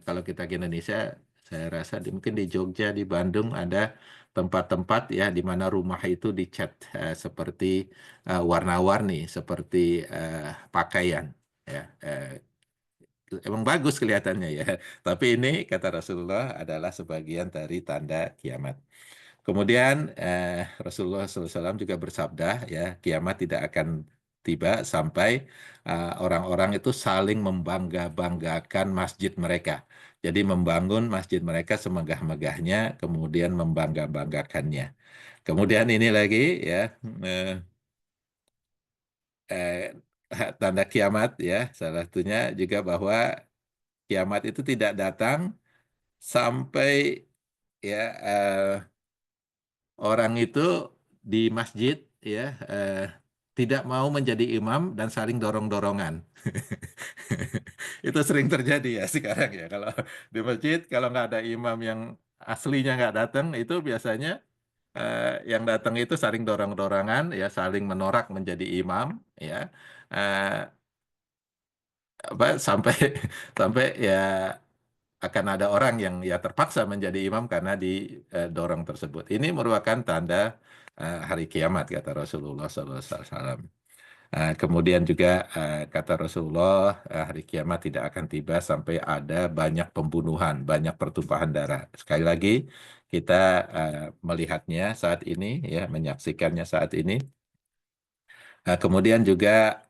S2: kalau kita ke Indonesia, saya rasa mungkin di Jogja, di Bandung ada tempat-tempat ya di mana rumah itu dicat seperti warna-warni, seperti pakaian. Ya, emang bagus kelihatannya ya. Tapi ini kata Rasulullah adalah sebagian dari tanda kiamat. Kemudian Rasulullah SAW juga bersabda ya, kiamat tidak akan tiba sampai orang-orang itu saling membangga-banggakan masjid mereka. Jadi membangun masjid mereka semegah-megahnya, kemudian membangga-banggakannya. Kemudian ini lagi ya, eh, tanda kiamat ya, salah satunya juga bahwa kiamat itu tidak datang sampai ya orang itu di masjid ya tidak mau menjadi imam dan saling dorong-dorongan. Itu sering terjadi ya sekarang ya. Kalau di masjid, kalau nggak ada imam yang aslinya nggak datang, itu biasanya yang datang itu saling dorong-dorongan, ya saling menorak menjadi imam, ya. Eh, sampai sampai ya akan ada orang yang ya terpaksa menjadi imam karena didorong tersebut. Ini merupakan tanda hari kiamat kata Rasulullah SAW. Kemudian juga kata Rasulullah, hari kiamat tidak akan tiba sampai ada banyak pembunuhan, banyak pertumpahan darah. Sekali lagi kita melihatnya saat ini, ya menyaksikannya saat ini. Kemudian juga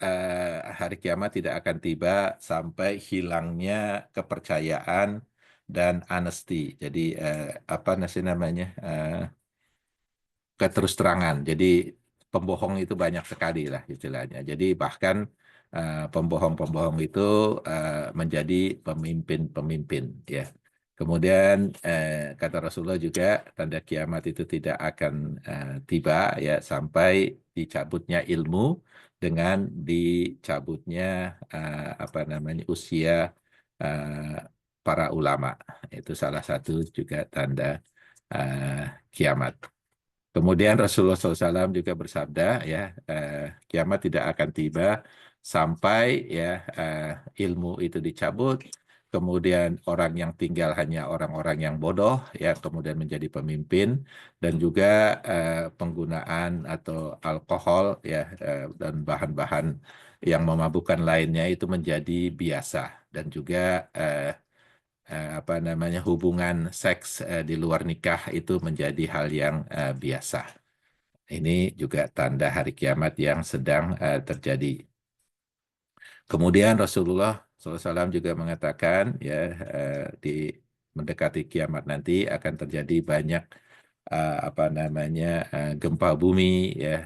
S2: hari kiamat tidak akan tiba sampai hilangnya kepercayaan dan honesty. Jadi apa sih namanya? Keterus terangan. Jadi pembohong itu banyak sekali lah istilahnya. Jadi bahkan pembohong-pembohong itu menjadi pemimpin-pemimpin, ya. Kemudian kata Rasulullah juga tanda kiamat itu tidak akan tiba ya sampai dicabutnya ilmu dengan dicabutnya apa namanya usia eh, para ulama. Itu salah satu juga tanda kiamat. Kemudian Rasulullah SAW juga bersabda, ya kiamat tidak akan tiba sampai ya ilmu itu dicabut, kemudian orang yang tinggal hanya orang-orang yang bodoh, ya kemudian menjadi pemimpin, dan juga penggunaan atau alkohol, ya dan bahan-bahan yang memabukkan lainnya itu menjadi biasa, dan juga apa namanya hubungan seks di luar nikah itu menjadi hal yang biasa. Ini juga tanda hari kiamat yang sedang terjadi. Kemudian Rasulullah SAW juga mengatakan ya di mendekati kiamat nanti akan terjadi banyak apa namanya gempa bumi, ya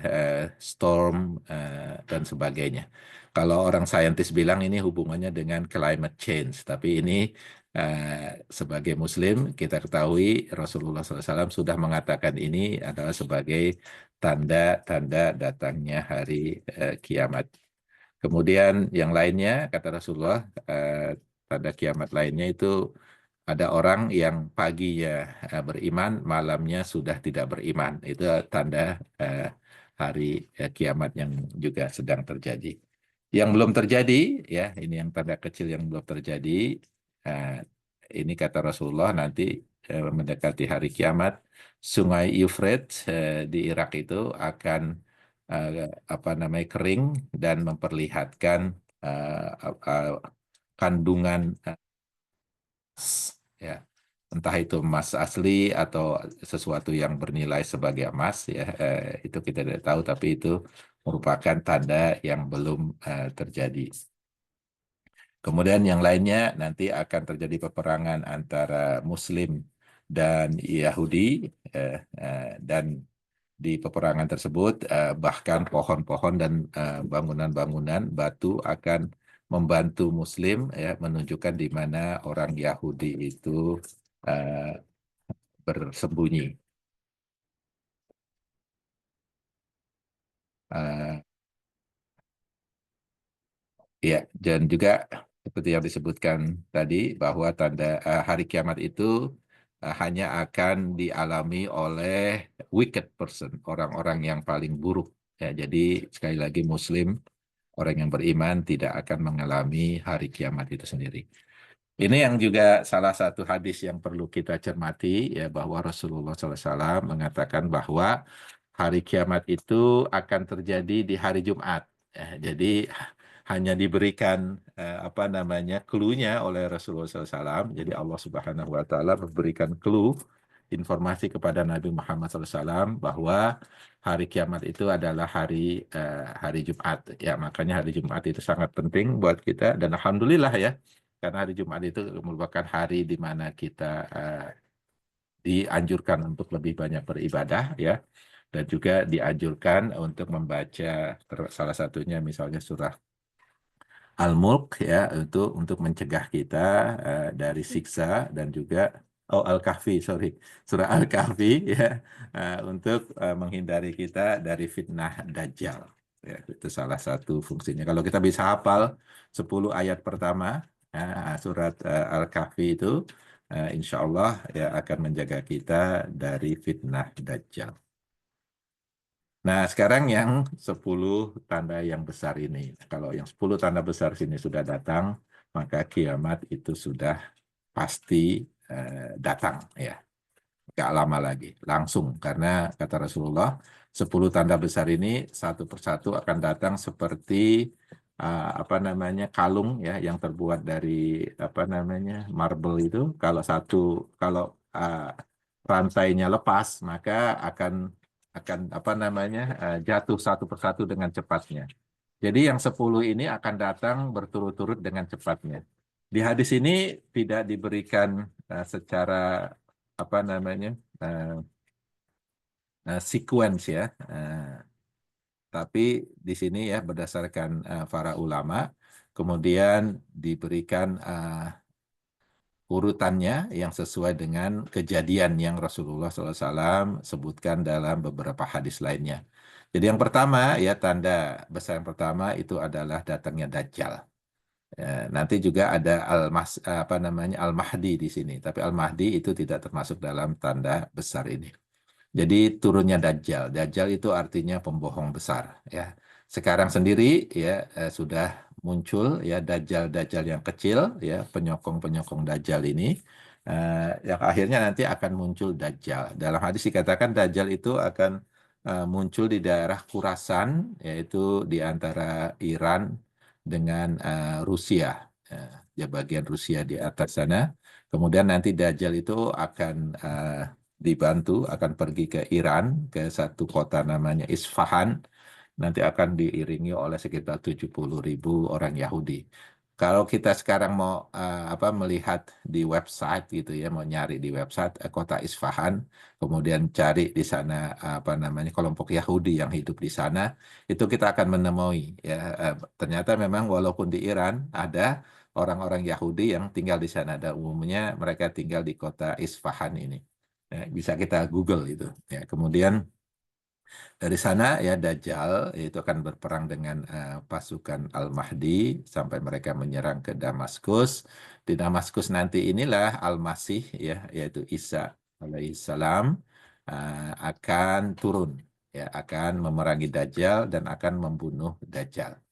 S2: storm dan sebagainya. Kalau orang saintis bilang ini hubungannya dengan climate change, tapi ini sebagai Muslim kita ketahui Rasulullah SAW sudah mengatakan ini adalah sebagai tanda-tanda datangnya hari kiamat. Kemudian yang lainnya, kata Rasulullah, tanda kiamat lainnya itu ada orang yang paginya beriman, malamnya sudah tidak beriman. Itu tanda eh, hari kiamat yang juga sedang terjadi. Yang belum terjadi, ya ini yang tanda kecil yang belum terjadi. eh, ini kata Rasulullah nanti mendekati hari kiamat, Sungai Euphrates di Irak itu akan apa namanya kering dan memperlihatkan kandungan ya entah itu emas asli atau sesuatu yang bernilai sebagai emas, ya itu kita tidak tahu, tapi itu merupakan tanda yang belum terjadi. Kemudian yang lainnya nanti akan terjadi peperangan antara Muslim dan Yahudi, dan di peperangan tersebut bahkan pohon-pohon dan bangunan-bangunan batu akan membantu Muslim, ya menunjukkan di mana orang Yahudi itu uh, bersembunyi. Uh, ya, dan juga seperti yang disebutkan tadi bahwa tanda hari kiamat itu hanya akan dialami oleh wicked person, orang-orang yang paling buruk. Ya, jadi sekali lagi Muslim, orang yang beriman tidak akan mengalami hari kiamat itu sendiri. Ini yang juga salah satu hadis yang perlu kita cermati, ya bahwa Rasulullah SAW mengatakan bahwa hari kiamat itu akan terjadi di hari Jumat. Ya, jadi hanya diberikan apa namanya clue-nya oleh Rasulullah SAW. Jadi Allah Subhanahu Wa Taala memberikan clue informasi kepada Nabi Muhammad SAW bahwa hari kiamat itu adalah hari Jumat. Ya makanya hari Jumat itu sangat penting buat kita, dan alhamdulillah ya karena hari Jumat itu merupakan hari di mana kita dianjurkan untuk lebih banyak beribadah, ya, dan juga dianjurkan untuk membaca salah satunya misalnya surah Al-Mulk, ya untuk mencegah kita dari siksa, dan juga Al-Kahfi, sorry, surah Al-Kahfi, ya untuk menghindari kita dari fitnah Dajjal. Ya, itu salah satu fungsinya. Kalau kita bisa hafal 10 ayat pertama surat Al-Kahfi itu, insya Allah ya akan menjaga kita dari fitnah Dajjal. Nah, sekarang yang 10 tanda yang besar ini. Kalau yang 10 tanda besar sini sudah datang, maka kiamat itu sudah pasti datang ya. Gak lama lagi, langsung. Karena kata Rasulullah, 10 tanda besar ini satu persatu akan datang seperti apa namanya kalung ya yang terbuat dari apa namanya marble itu. Kalau rantainya lepas, maka akan apa namanya jatuh satu persatu dengan cepatnya. Jadi yang 10 ini akan datang berturut-turut dengan cepatnya. Di hadis ini tidak diberikan secara apa namanya sequence ya, tapi di sini ya berdasarkan para ulama, kemudian diberikan urutannya yang sesuai dengan kejadian yang Rasulullah SAW sebutkan dalam beberapa hadis lainnya. Jadi yang pertama ya tanda besar yang pertama itu adalah datangnya Dajjal. Nanti juga ada apa namanya Al-Mahdi di sini, tapi Al-Mahdi itu tidak termasuk dalam tanda besar ini. Jadi turunnya Dajjal. Dajjal itu artinya pembohong besar ya. Sekarang sendiri ya sudah muncul ya Dajjal-Dajjal yang kecil ya, penyokong-penyokong Dajjal ini yang akhirnya nanti akan muncul Dajjal. Dalam hadis dikatakan Dajjal itu akan muncul di daerah Khurasan, yaitu di antara Iran dengan Rusia. Ya, bagian Rusia di atas sana. Kemudian nanti Dajjal itu akan dibantu akan pergi ke Iran, ke satu kota namanya Isfahan, nanti akan diiringi oleh sekitar 70.000 orang Yahudi. Kalau kita sekarang mau melihat di website gitu ya, mau nyari di website kota Isfahan, kemudian cari di sana apa namanya kelompok Yahudi yang hidup di sana, itu kita akan menemui ya ternyata memang walaupun di Iran ada orang-orang Yahudi yang tinggal di sana, dan umumnya mereka tinggal di kota Isfahan ini. Ya, bisa kita Google itu. Ya, kemudian dari sana ya Dajjal itu akan berperang dengan pasukan Al-Mahdi sampai mereka menyerang ke Damaskus. Di Damaskus nanti inilah Al-Masih ya yaitu Isa alaihissalam akan turun ya akan memerangi Dajjal dan akan membunuh Dajjal.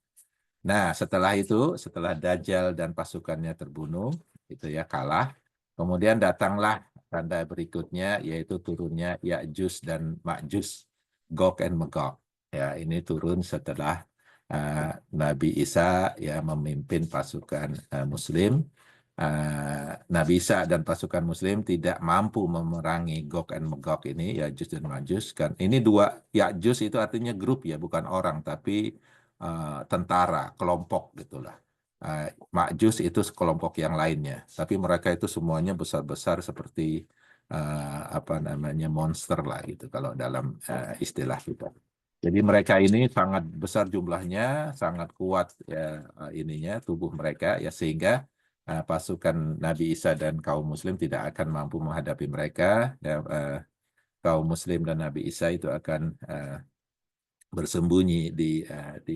S2: Nah, setelah Dajjal dan pasukannya terbunuh, itu ya kalah. Kemudian datanglah tanda berikutnya, yaitu turunnya Ya'juj dan Ma'juj, Gog and Magog. Ya, ini turun setelah Nabi Isa ya memimpin pasukan Muslim. Nabi Isa dan pasukan Muslim tidak mampu memerangi Gog and Magog ini, Ya'juj dan Ma'juj. Kan ini dua Ya'juj itu artinya grup ya, bukan orang, tapi tentara, kelompok gitulah. Ma'juj itu kelompok yang lainnya, tapi mereka itu semuanya besar-besar seperti apa namanya monster lah gitu kalau dalam istilah kita. Jadi mereka ini sangat besar jumlahnya, sangat kuat ya ininya tubuh mereka ya sehingga pasukan Nabi Isa dan kaum Muslim tidak akan mampu menghadapi mereka. Ya, kaum Muslim dan Nabi Isa itu akan bersembunyi di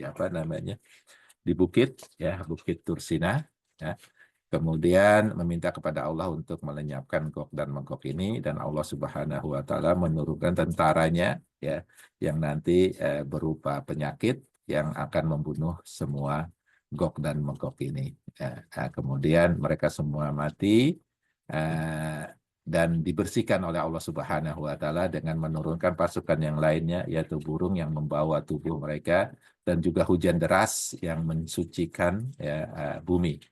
S2: apa namanya di bukit ya Bukit Tursina ya. Kemudian meminta kepada Allah untuk melenyapkan Gog dan Magog ini, dan Allah Subhanahu wa taala menurunkan tentaranya ya yang nanti berupa penyakit yang akan membunuh semua Gog dan Magog ini. Kemudian mereka semua mati dan dibersihkan oleh Allah Subhanahu wa taala dengan menurunkan pasukan yang lainnya yaitu burung yang membawa tubuh mereka dan juga hujan deras yang mensucikan ya bumi.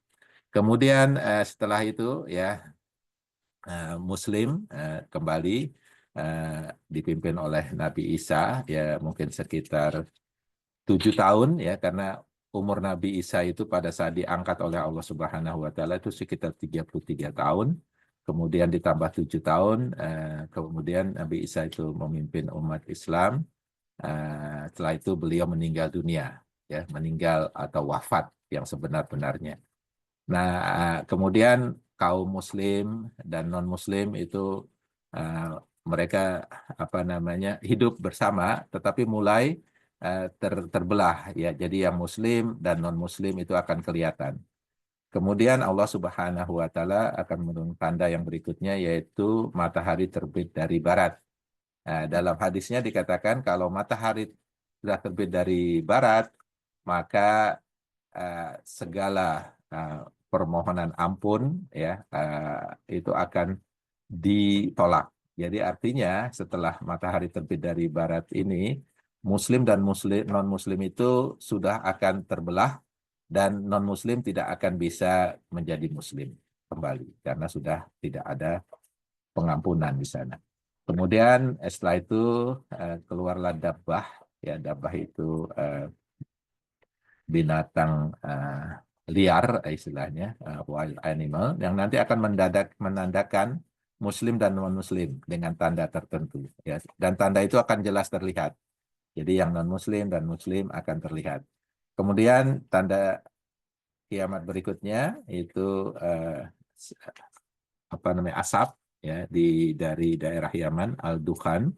S2: Kemudian setelah itu ya Muslim kembali dipimpin oleh Nabi Isa ya mungkin sekitar 7 tahun ya karena umur Nabi Isa itu pada saat diangkat oleh Allah Subhanahu wa taala itu sekitar 33 tahun. Kemudian ditambah 7 tahun kemudian Nabi Isa itu memimpin umat Islam. Setelah itu beliau meninggal dunia ya meninggal atau wafat yang sebenar-benarnya. Nah, kemudian kaum Muslim dan non-Muslim itu mereka apa namanya hidup bersama, tetapi mulai terbelah ya. Jadi yang muslim dan non muslim itu akan kelihatan. Kemudian Allah Subhanahu wa taala akan menurunkan tanda yang berikutnya, yaitu matahari terbit dari barat. Dalam hadisnya dikatakan kalau matahari sudah terbit dari barat, maka segala permohonan ampun ya itu akan ditolak. Jadi artinya setelah matahari terbit dari barat ini, muslim dan non muslim itu sudah akan terbelah, dan non muslim tidak akan bisa menjadi muslim kembali karena sudah tidak ada pengampunan di sana. Kemudian setelah itu keluarlah dabbah. Ya, dabbah itu binatang liar istilahnya, wild animal, yang nanti akan menandakan muslim dan non-muslim dengan tanda tertentu. Ya. Dan tanda itu akan jelas terlihat. Jadi yang non-muslim dan muslim akan terlihat. Kemudian tanda kiamat berikutnya itu asap ya dari daerah Yaman, Al-Dukhan.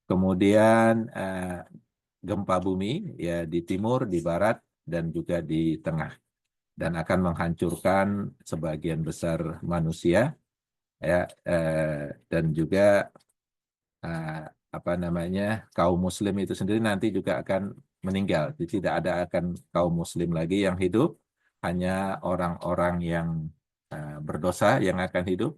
S2: Kemudian gempa bumi ya di timur, di barat, dan juga di tengah, dan akan menghancurkan sebagian besar manusia ya, dan juga kaum muslim itu sendiri nanti juga akan meninggal. Jadi tidak ada akan kaum muslim lagi yang hidup, hanya orang-orang yang berdosa yang akan hidup,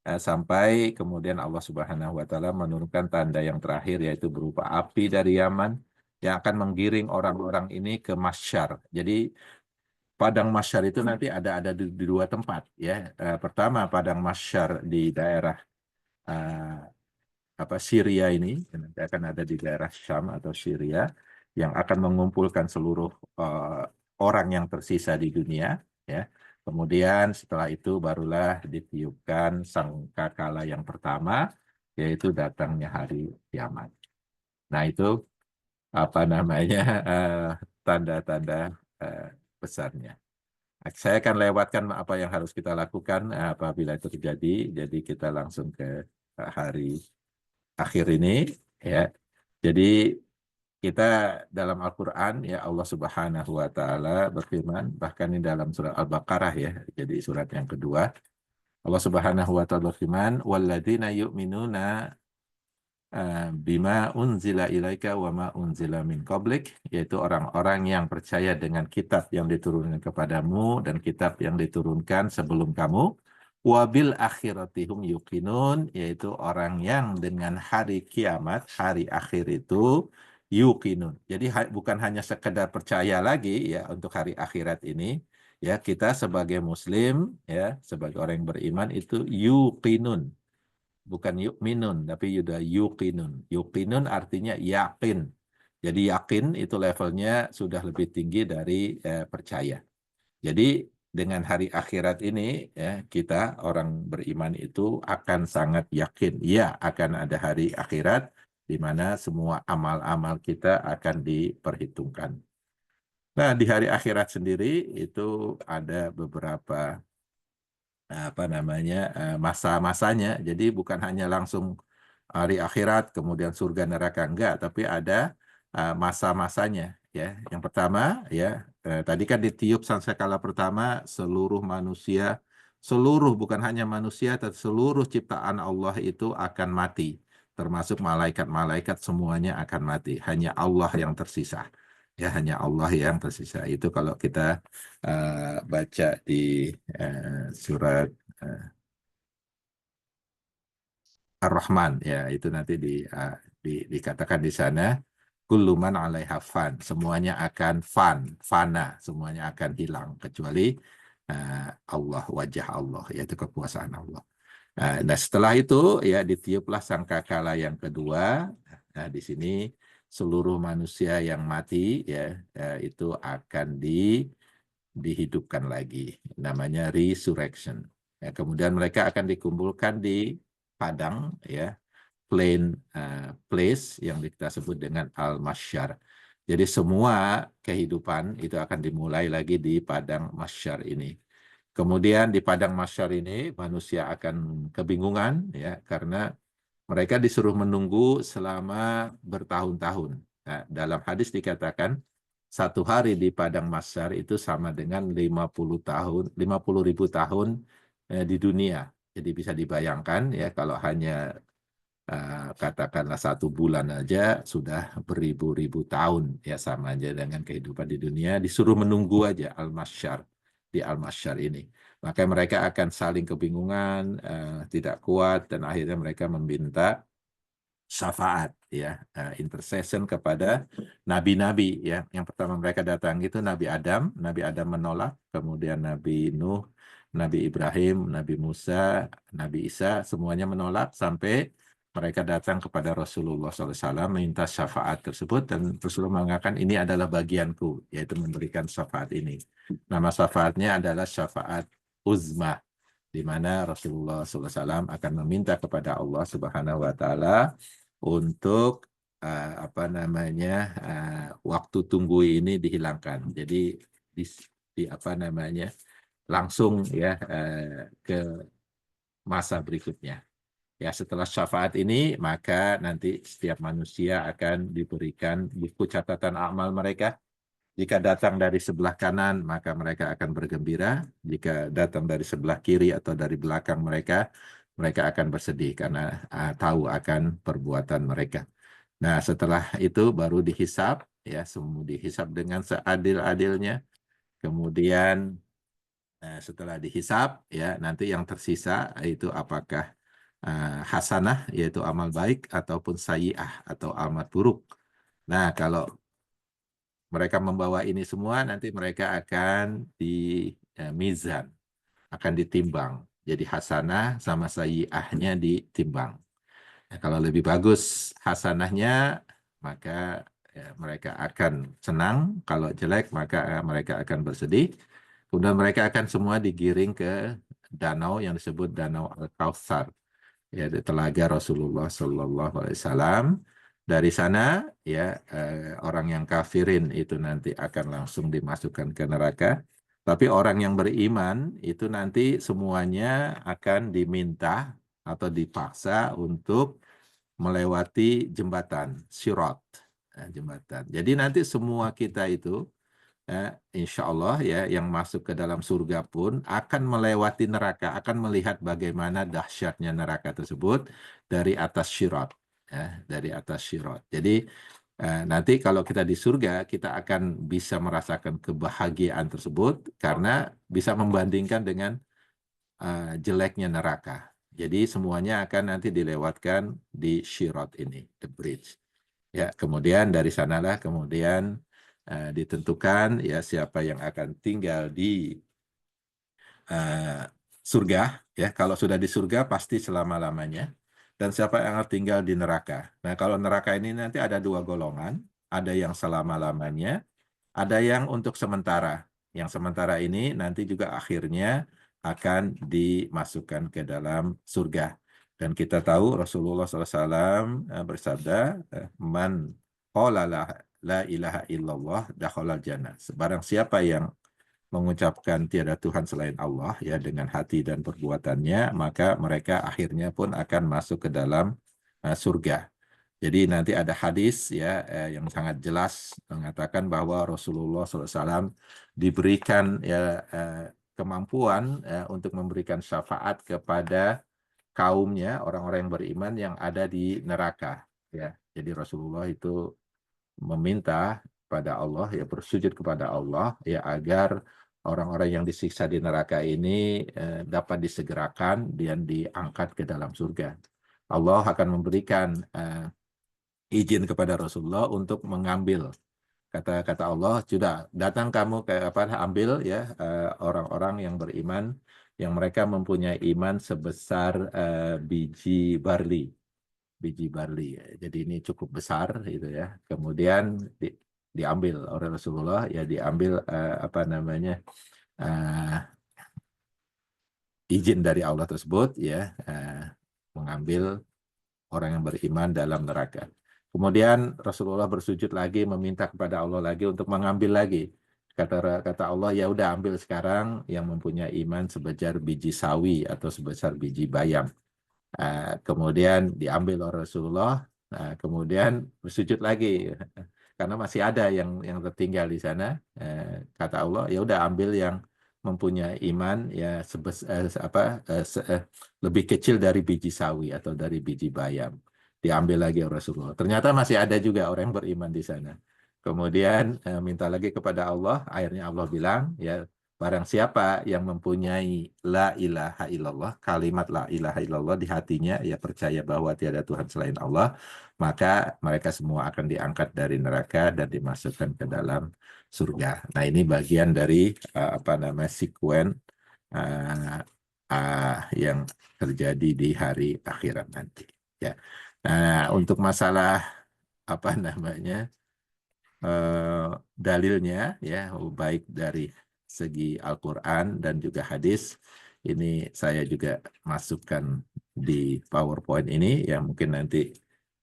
S2: sampai kemudian Allah Subhanahu wa taala menurunkan tanda yang terakhir, yaitu berupa api dari Yaman yang akan menggiring orang-orang ini ke mahsyar. Jadi padang mahsyar itu nanti ada di dua tempat ya. Pertama padang mahsyar di daerah Syria ini, nanti akan ada di daerah Syam atau Syria, yang akan mengumpulkan seluruh orang yang tersisa di dunia ya. Kemudian setelah itu barulah ditiupkan sangkakala yang pertama, yaitu datangnya hari kiamat. Nah itu tanda-tanda besarnya. Saya akan lewatkan apa yang harus kita lakukan apabila itu terjadi. Jadi kita langsung ke hari akhir ini ya. Jadi kita dalam Al-Quran ya, Allah Subhanahu wa taala berfirman, bahkan di dalam surat Al-Baqarah ya, jadi surat yang kedua, Allah Subhanahu wa taala berfirman, walladzina yu'minuna bima unzila ilaika wa ma unzila min qablik, yaitu orang-orang yang percaya dengan kitab yang diturunkan kepadamu dan kitab yang diturunkan sebelum kamu, wabil akhiratihum yuqinun, yaitu orang yang dengan hari kiamat, hari akhir itu yuqinun. Jadi bukan hanya sekedar percaya lagi ya untuk hari akhirat ini ya, kita sebagai muslim ya, sebagai orang yang beriman itu yuqinun. Bukan yu'minun, tapi yuda yuqinun. Yuqinun artinya yakin. Jadi yakin itu levelnya sudah lebih tinggi dari percaya. Jadi dengan hari akhirat ini ya, kita orang beriman itu akan sangat yakin ya akan ada hari akhirat di mana semua amal-amal kita akan diperhitungkan. Nah, di hari akhirat sendiri itu ada beberapa masa-masanya. Jadi bukan hanya langsung hari akhirat kemudian surga neraka, enggak, tapi ada masa-masanya ya. Yang pertama ya, tadi kan ditiup sangkakala pertama, seluruh manusia, bukan hanya manusia, tapi seluruh ciptaan Allah itu akan mati, termasuk malaikat-malaikat, semuanya akan mati, hanya Allah yang tersisa ya, hanya Allah yang tersisa. Itu kalau kita baca di surat Ar-Rahman ya, itu nanti dikatakan di sana, kullu man 'alaiha fan, semuanya akan fana, semuanya akan hilang kecuali Allah, wajah Allah, yaitu kekuasaan Allah. Nah setelah itu ya ditiuplah sangkakala yang kedua. Nah di sini seluruh manusia yang mati ya, itu akan dihidupkan lagi, namanya resurrection. Ya, kemudian mereka akan dikumpulkan di padang ya, plain place yang kita sebut dengan al-mahsyar. Jadi semua kehidupan itu akan dimulai lagi di padang mahsyar ini. Kemudian di padang mahsyar ini manusia akan kebingungan ya, karena mereka disuruh menunggu selama bertahun-tahun. Nah, dalam hadis dikatakan 1 hari di padang mahsyar itu sama dengan 50.000 tahun di dunia. Jadi bisa dibayangkan ya kalau hanya katakanlah 1 bulan aja sudah beribu-ribu tahun, ya sama aja dengan kehidupan di dunia, disuruh menunggu aja al-mahsyar, di al-mahsyar ini. Maka mereka akan saling kebingungan, tidak kuat, dan akhirnya mereka meminta syafaat, ya, intercession kepada nabi-nabi, ya. Yang pertama mereka datang itu Nabi Adam menolak, kemudian Nabi Nuh, Nabi Ibrahim, Nabi Musa, Nabi Isa, semuanya menolak sampai mereka datang kepada Rasulullah SAW minta syafaat tersebut, dan Rasulullah mengatakan ini adalah bagianku, yaitu memberikan syafaat ini. Nama syafaatnya adalah syafaat uzma, di mana Rasulullah SAW akan meminta kepada Allah Subhanahu Wa Taala untuk waktu tunggu ini dihilangkan. Jadi langsung ya ke masa berikutnya. Ya, setelah syafaat ini, maka nanti setiap manusia akan diberikan buku catatan amal mereka. Jika datang dari sebelah kanan, maka mereka akan bergembira. Jika datang dari sebelah kiri atau dari belakang mereka, mereka akan bersedih karena tahu akan perbuatan mereka. Nah, setelah itu baru dihisab, ya, semua dihisab dengan seadil-adilnya. Kemudian setelah dihisab, ya, nanti yang tersisa itu apakah hasanah, yaitu amal baik, ataupun sayyi'ah atau amal buruk. Nah, kalau mereka membawa ini semua, nanti mereka akan di mizan, akan ditimbang. Jadi hasanah sama sayyi'ahnya ditimbang. Nah, kalau lebih bagus hasanahnya, maka ya, mereka akan senang. Kalau jelek, maka mereka akan bersedih. Kemudian mereka akan semua digiring ke danau yang disebut Danau Al-Kautsar, ya, di telaga Rasulullah SAW. Dari sana, ya, orang yang kafirin itu nanti akan langsung dimasukkan ke neraka. Tapi orang yang beriman itu nanti semuanya akan diminta atau dipaksa untuk melewati jembatan Sirat, jembatan. Jadi nanti semua kita itu, insya Allah, ya, yang masuk ke dalam surga pun akan melewati neraka, akan melihat bagaimana dahsyatnya neraka tersebut dari atas Sirat, ya, dari atas Sirat. Jadi nanti kalau kita di surga, kita akan bisa merasakan kebahagiaan tersebut karena bisa membandingkan dengan jeleknya neraka. Jadi semuanya akan nanti dilewatkan di Sirat ini, the bridge. Ya, kemudian dari sanalah kemudian ditentukan ya siapa yang akan tinggal di surga. Ya, kalau sudah di surga pasti selama-lamanya. Dan siapa yang akan tinggal di neraka. Nah, kalau neraka ini nanti ada 2 golongan. Ada yang selama-lamanya, ada yang untuk sementara. Yang sementara ini nanti juga akhirnya akan dimasukkan ke dalam surga. Dan kita tahu Rasulullah SAW bersabda, man qala la ilaha illallah dakhalal jannah. Barang siapa yang mengucapkan tiada Tuhan selain Allah, ya, dengan hati dan perbuatannya, maka mereka akhirnya pun akan masuk ke dalam surga. Jadi nanti ada hadis, ya, yang sangat jelas mengatakan bahwa Rasulullah SAW diberikan, ya, kemampuan untuk memberikan syafaat kepada kaumnya, orang-orang yang beriman yang ada di neraka. Ya, jadi Rasulullah itu meminta pada Allah, ya, bersujud kepada Allah, ya, agar orang-orang yang disiksa di neraka ini dapat disegerakan dan diangkat ke dalam surga. Allah akan memberikan izin kepada Rasulullah untuk mengambil, kata Allah, sudah datang kamu ke ambil, ya, orang-orang yang beriman yang mereka mempunyai iman sebesar biji barli. Jadi ini cukup besar itu, ya. Kemudian diambil oleh Rasulullah, ya, diambil izin dari Allah tersebut, ya, mengambil orang yang beriman dalam neraka. Kemudian Rasulullah bersujud lagi, meminta kepada Allah lagi untuk mengambil lagi. Kata Allah, ya udah ambil sekarang yang mempunyai iman sebesar biji sawi atau sebesar biji bayam. Kemudian diambil oleh Rasulullah, kemudian bersujud lagi. karena masih ada yang tertinggal di sana. Kata Allah, ya udah ambil yang mempunyai iman ya lebih kecil dari biji sawi atau dari biji bayam. Diambil lagi oleh Rasulullah. Ternyata masih ada juga orang yang beriman di sana. Kemudian minta lagi kepada Allah, akhirnya Allah bilang, ya barang siapa yang mempunyai la ilaha illallah, kalimat la ilaha illallah di hatinya, ya percaya bahwa tiada Tuhan selain Allah, maka mereka semua akan diangkat dari neraka dan dimasukkan ke dalam surga. Nah, ini bagian dari sekuen yang terjadi di hari akhirat nanti. Ya. Nah, untuk masalah dalilnya, ya baik dari segi Al-Quran dan juga hadis, ini saya juga masukkan di PowerPoint ini yang mungkin nanti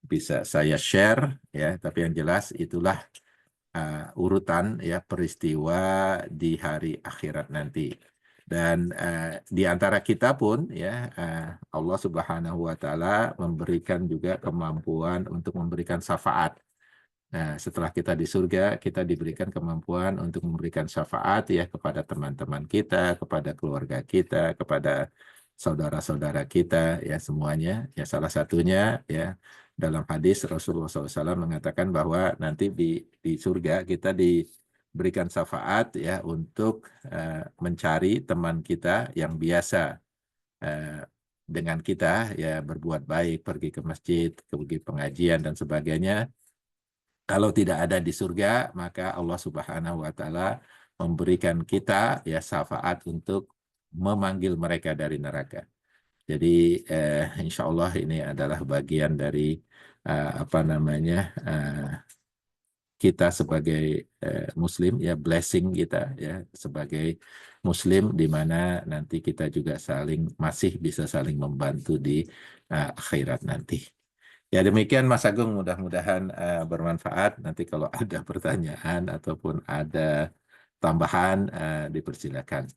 S2: bisa saya share, ya. Tapi yang jelas itulah urutan ya peristiwa di hari akhirat nanti. Dan di antara kita pun ya Allah Subhanahu wa taala memberikan juga kemampuan untuk memberikan syafaat. Nah, setelah kita di surga, kita diberikan kemampuan untuk memberikan syafaat ya kepada teman-teman kita, kepada keluarga kita, kepada saudara-saudara kita, ya semuanya. Ya salah satunya ya dalam hadis Rasulullah SAW mengatakan bahwa nanti di surga kita diberikan syafaat ya untuk mencari teman kita yang biasa dengan kita ya berbuat baik, pergi ke masjid, pergi pengajian dan sebagainya. Kalau tidak ada di surga, maka Allah Subhanahu wa taala memberikan kita ya syafaat untuk memanggil mereka dari neraka. Jadi insya Allah ini adalah bagian dari kita sebagai Muslim ya, blessing kita ya sebagai Muslim, di mana nanti kita juga masih bisa saling membantu di akhirat nanti. Ya demikian Mas Agung, mudah-mudahan bermanfaat. Nanti kalau ada pertanyaan ataupun ada tambahan dipersilakan.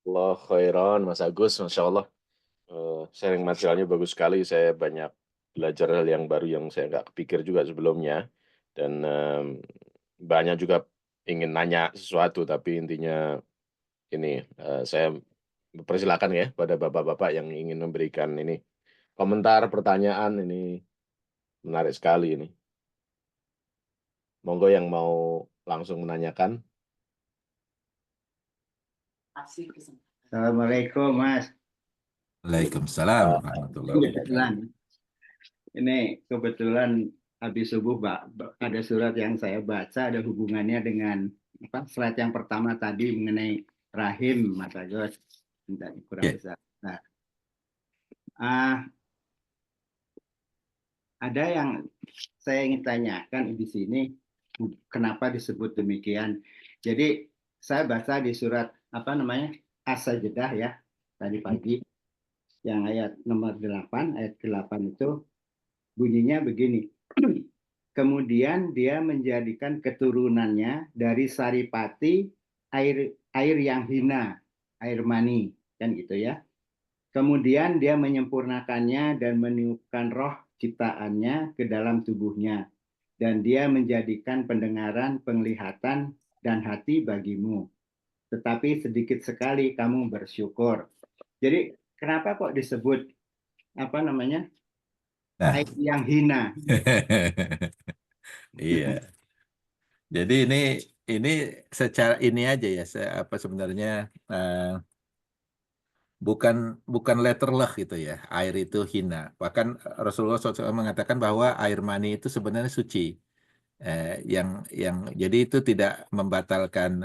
S1: Allah khairan, Mas Agus, Masya Allah. Sharing materialnya bagus sekali. Saya banyak belajar hal yang baru yang saya nggak kepikir juga sebelumnya. Dan banyak juga ingin nanya sesuatu, tapi intinya ini saya persilakan ya pada bapak-bapak yang ingin memberikan ini komentar, pertanyaan. Ini menarik sekali ini. Monggo yang mau langsung menanyakan.
S3: Assalamualaikum, Mas.
S2: Waalaikumsalam warahmatullahi wabarakatuh.
S3: Kebetulan habis subuh, Pak, ada surat yang saya baca ada hubungannya dengan slide yang pertama tadi mengenai rahim, Mas Agus. Kurang besar. Nah, ada yang saya ingin tanyakan di sini, kenapa disebut demikian? Jadi saya baca di surat As-Sajdah ya tadi pagi, yang ayat nomor 8, ayat 8 itu bunyinya begini. Kemudian dia menjadikan keturunannya dari saripati air yang hina, air mani, kan gitu ya. Kemudian dia menyempurnakannya dan meniupkan roh ciptaannya ke dalam tubuhnya. Dan dia menjadikan pendengaran, penglihatan, dan hati bagimu. Tetapi sedikit sekali kamu bersyukur. Jadi kenapa kok disebut air yang hina?
S2: Iya. Jadi ini secara ini aja ya, sebenarnya bukan letterleh gitu ya, air itu hina. Bahkan Rasulullah SAW mengatakan bahwa air mani itu sebenarnya suci. Jadi itu tidak membatalkan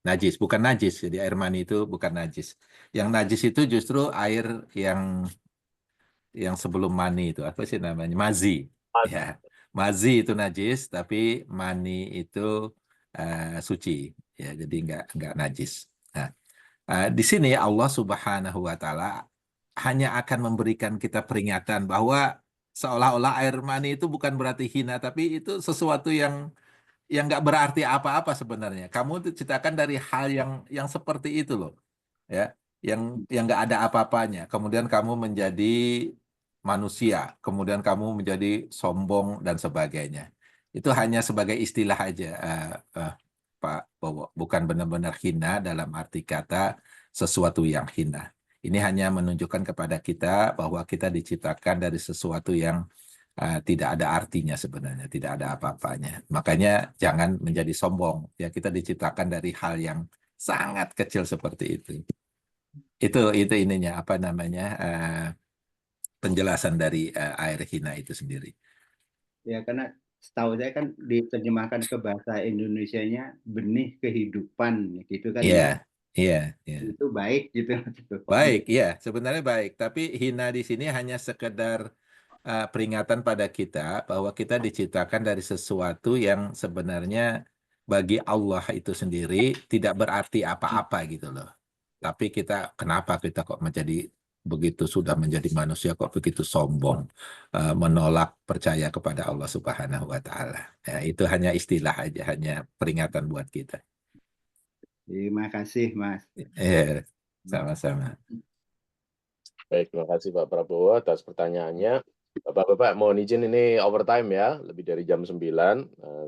S2: najis, bukan najis. Jadi air mani itu bukan najis. Yang najis itu justru air yang sebelum mani itu, apa sih namanya, mazi. Ya, mazi itu najis, tapi mani itu suci. Ya, jadi nggak najis. Nah, di sini Allah Subhanahu wa taala hanya akan memberikan kita peringatan bahwa seolah-olah air mani itu bukan berarti hina, tapi itu sesuatu yang nggak berarti apa-apa sebenarnya. Kamu diciptakan dari hal yang seperti itu loh, ya, yang nggak ada apa-apanya. Kemudian kamu menjadi manusia, kemudian kamu menjadi sombong dan sebagainya. Itu hanya sebagai istilah aja, Pak Bowo. Bukan benar-benar hina dalam arti kata sesuatu yang hina. Ini hanya menunjukkan kepada kita bahwa kita diciptakan dari sesuatu yang tidak ada artinya sebenarnya, tidak ada apa-apanya. Makanya jangan menjadi sombong. Ya, kita diciptakan dari hal yang sangat kecil seperti itu. Itu ininya apa namanya penjelasan dari air hina itu sendiri.
S3: Ya, karena setahu saya kan diterjemahkan ke bahasa Indonesianya benih kehidupan gitu kan ya.
S2: Iya, iya, iya.
S3: Itu baik gitu.
S2: Baik, ya, sebenarnya baik. Tapi hina di sini hanya sekedar peringatan pada kita bahwa kita diciptakan dari sesuatu yang sebenarnya bagi Allah itu sendiri tidak berarti apa-apa gitu loh. Tapi kenapa kita kok menjadi begitu, sudah menjadi manusia kok begitu sombong, menolak percaya kepada Allah Subhanahu wa Ta'ala. Ya, itu hanya istilah aja, hanya peringatan buat kita.
S3: Terima kasih, Mas.
S2: Sama-sama.
S1: Baik, terima kasih Pak Prabowo atas pertanyaannya. Bapak-bapak, mohon izin ini overtime ya, lebih dari jam 9.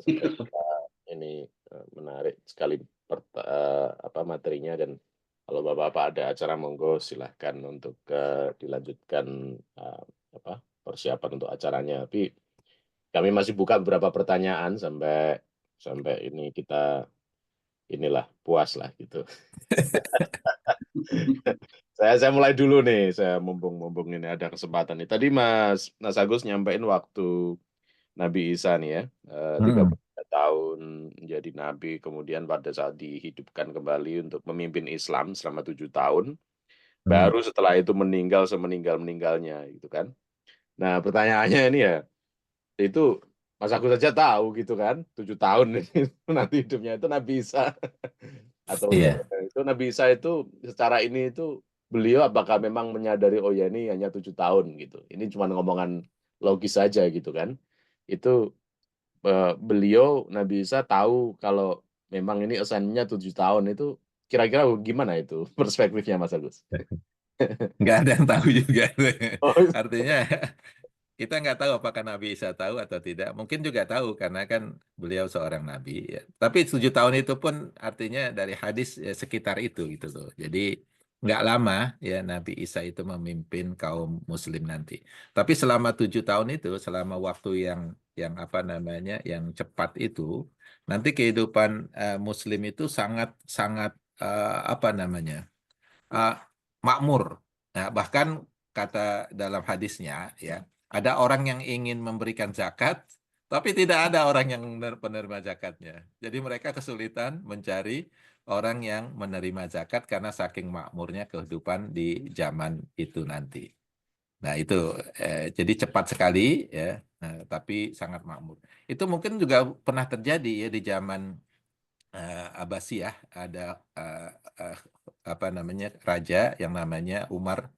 S1: Sampai kita ini menarik sekali materinya, dan kalau Bapak-bapak ada acara monggo silahkan untuk dilanjutkan persiapan untuk acaranya. Tapi kami masih buka beberapa pertanyaan sampai ini kita inilah puas lah gitu. Saya mulai dulu nih, saya mumpung ini ada kesempatan nih. Tadi Mas Agus nyampein waktu Nabi Isa nih ya, 33 tahun menjadi nabi, kemudian pada saat dihidupkan kembali untuk memimpin Islam selama 7 tahun, baru setelah itu meninggal semeninggal-meninggalnya gitu kan. Nah pertanyaannya ini ya, itu Mas Agus saja tahu gitu kan, 7 tahun nanti hidupnya itu Nabi Isa. Atau itu Nabi Isa itu secara ini itu beliau apakah memang menyadari oh ya ini hanya 7 tahun gitu. Ini cuma ngomongan logis saja gitu kan. Itu beliau Nabi Isa tahu kalau memang ini assignment-nya 7 tahun, itu kira-kira gimana itu perspektifnya Mas Agus?
S2: Nggak ada yang tahu juga.
S1: Oh,
S2: Artinya kita nggak tahu apakah Nabi Isa tahu atau tidak. Mungkin juga tahu karena kan beliau seorang nabi. Ya. Tapi 7 tahun itu pun artinya dari hadis ya, sekitar itu gitu loh. Jadi nggak lama ya Nabi Isa itu memimpin kaum Muslim nanti. Tapi selama 7 tahun itu, selama waktu yang apa namanya yang cepat itu, nanti kehidupan Muslim itu sangat sangat apa namanya makmur. Nah, bahkan kata dalam hadisnya ya. Ada orang yang ingin memberikan zakat, tapi tidak ada orang yang penerima zakatnya. Jadi mereka kesulitan mencari orang yang menerima zakat karena saking makmurnya kehidupan di zaman itu nanti. Nah itu jadi cepat sekali ya, tapi sangat makmur. Itu mungkin juga pernah terjadi ya di zaman Abbasiyah, ada apa namanya raja yang namanya Umar,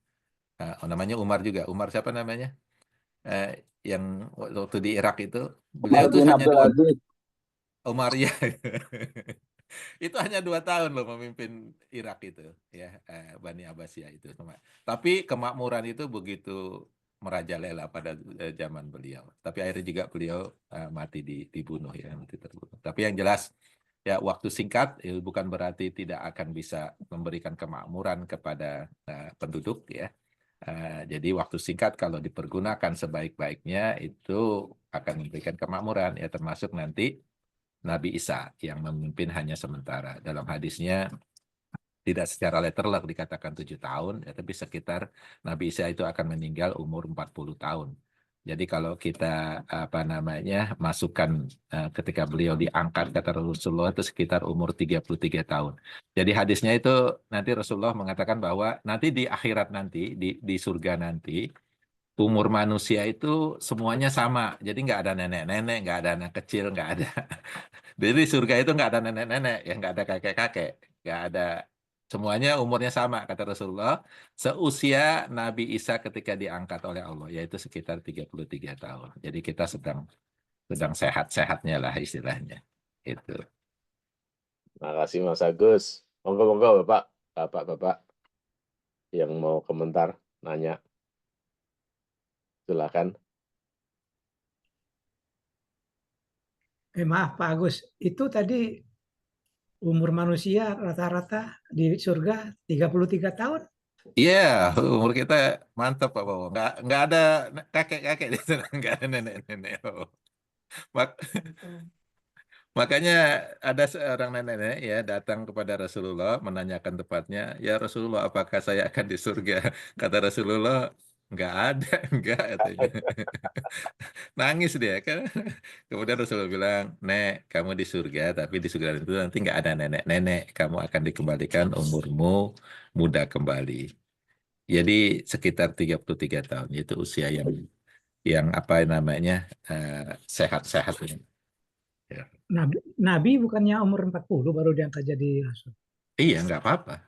S2: namanya Umar juga. Umar siapa namanya? Yang waktu di Irak itu beliau tuh hanya Umar ya itu hanya 2 tahun loh memimpin Irak itu ya, Bani Abbasiyah itu. Tapi kemakmuran itu begitu merajalela pada zaman beliau. Tapi akhirnya juga beliau mati dibunuh ya, mati terbunuh. Tapi yang jelas ya waktu singkat bukan berarti tidak akan bisa memberikan kemakmuran kepada penduduk ya. Jadi waktu singkat kalau dipergunakan sebaik-baiknya itu akan memberikan kemakmuran ya, termasuk nanti Nabi Isa yang memimpin hanya sementara. Dalam hadisnya tidak secara letterlock dikatakan 7 tahun, ya, tapi sekitar Nabi Isa itu akan meninggal umur 40 tahun. Jadi kalau kita apa namanya masukkan ketika beliau diangkat kata Rasulullah itu sekitar umur 33 tahun. Jadi hadisnya itu nanti Rasulullah mengatakan bahwa nanti di akhirat nanti di surga nanti umur manusia itu semuanya sama. Jadi nggak ada nenek-nenek, nggak ada anak kecil, nggak ada. Jadi surga itu nggak ada nenek-nenek, ya nggak ada kakek-kakek, nggak ada. Semuanya umurnya sama, kata Rasulullah. Seusia Nabi Isa ketika diangkat oleh Allah, yaitu sekitar 33 tahun. Jadi kita sedang sehat-sehatnya lah istilahnya. Itu.
S1: Terima kasih Mas Agus. Monggo Bapak yang mau komentar, nanya. Silakan.
S4: Maaf Pak Agus, itu tadi umur manusia rata-rata di surga 33 tahun.
S2: Iya, umur kita mantap Pak Bowo. Nggak ada kakek-kakek di sana, nggak ada nenek-nenek. Oh. Mak- Makanya ada seorang nenek ya datang kepada Rasulullah menanyakan tepatnya, ya Rasulullah, apakah saya akan di surga? Kata Rasulullah, nggak ada, nggak katanya. Nangis dia kan. Kemudian Rasulullah bilang, Nek, kamu di surga, tapi di surga itu nanti nggak ada nenek-nenek. Kamu akan dikembalikan umurmu muda kembali. Jadi sekitar 33 tahun, itu usia yang apa namanya sehat-sehat ini. Ya.
S4: Nabi bukannya umur 40 baru diangkat jadi rasul.
S2: Iya, nggak apa-apa.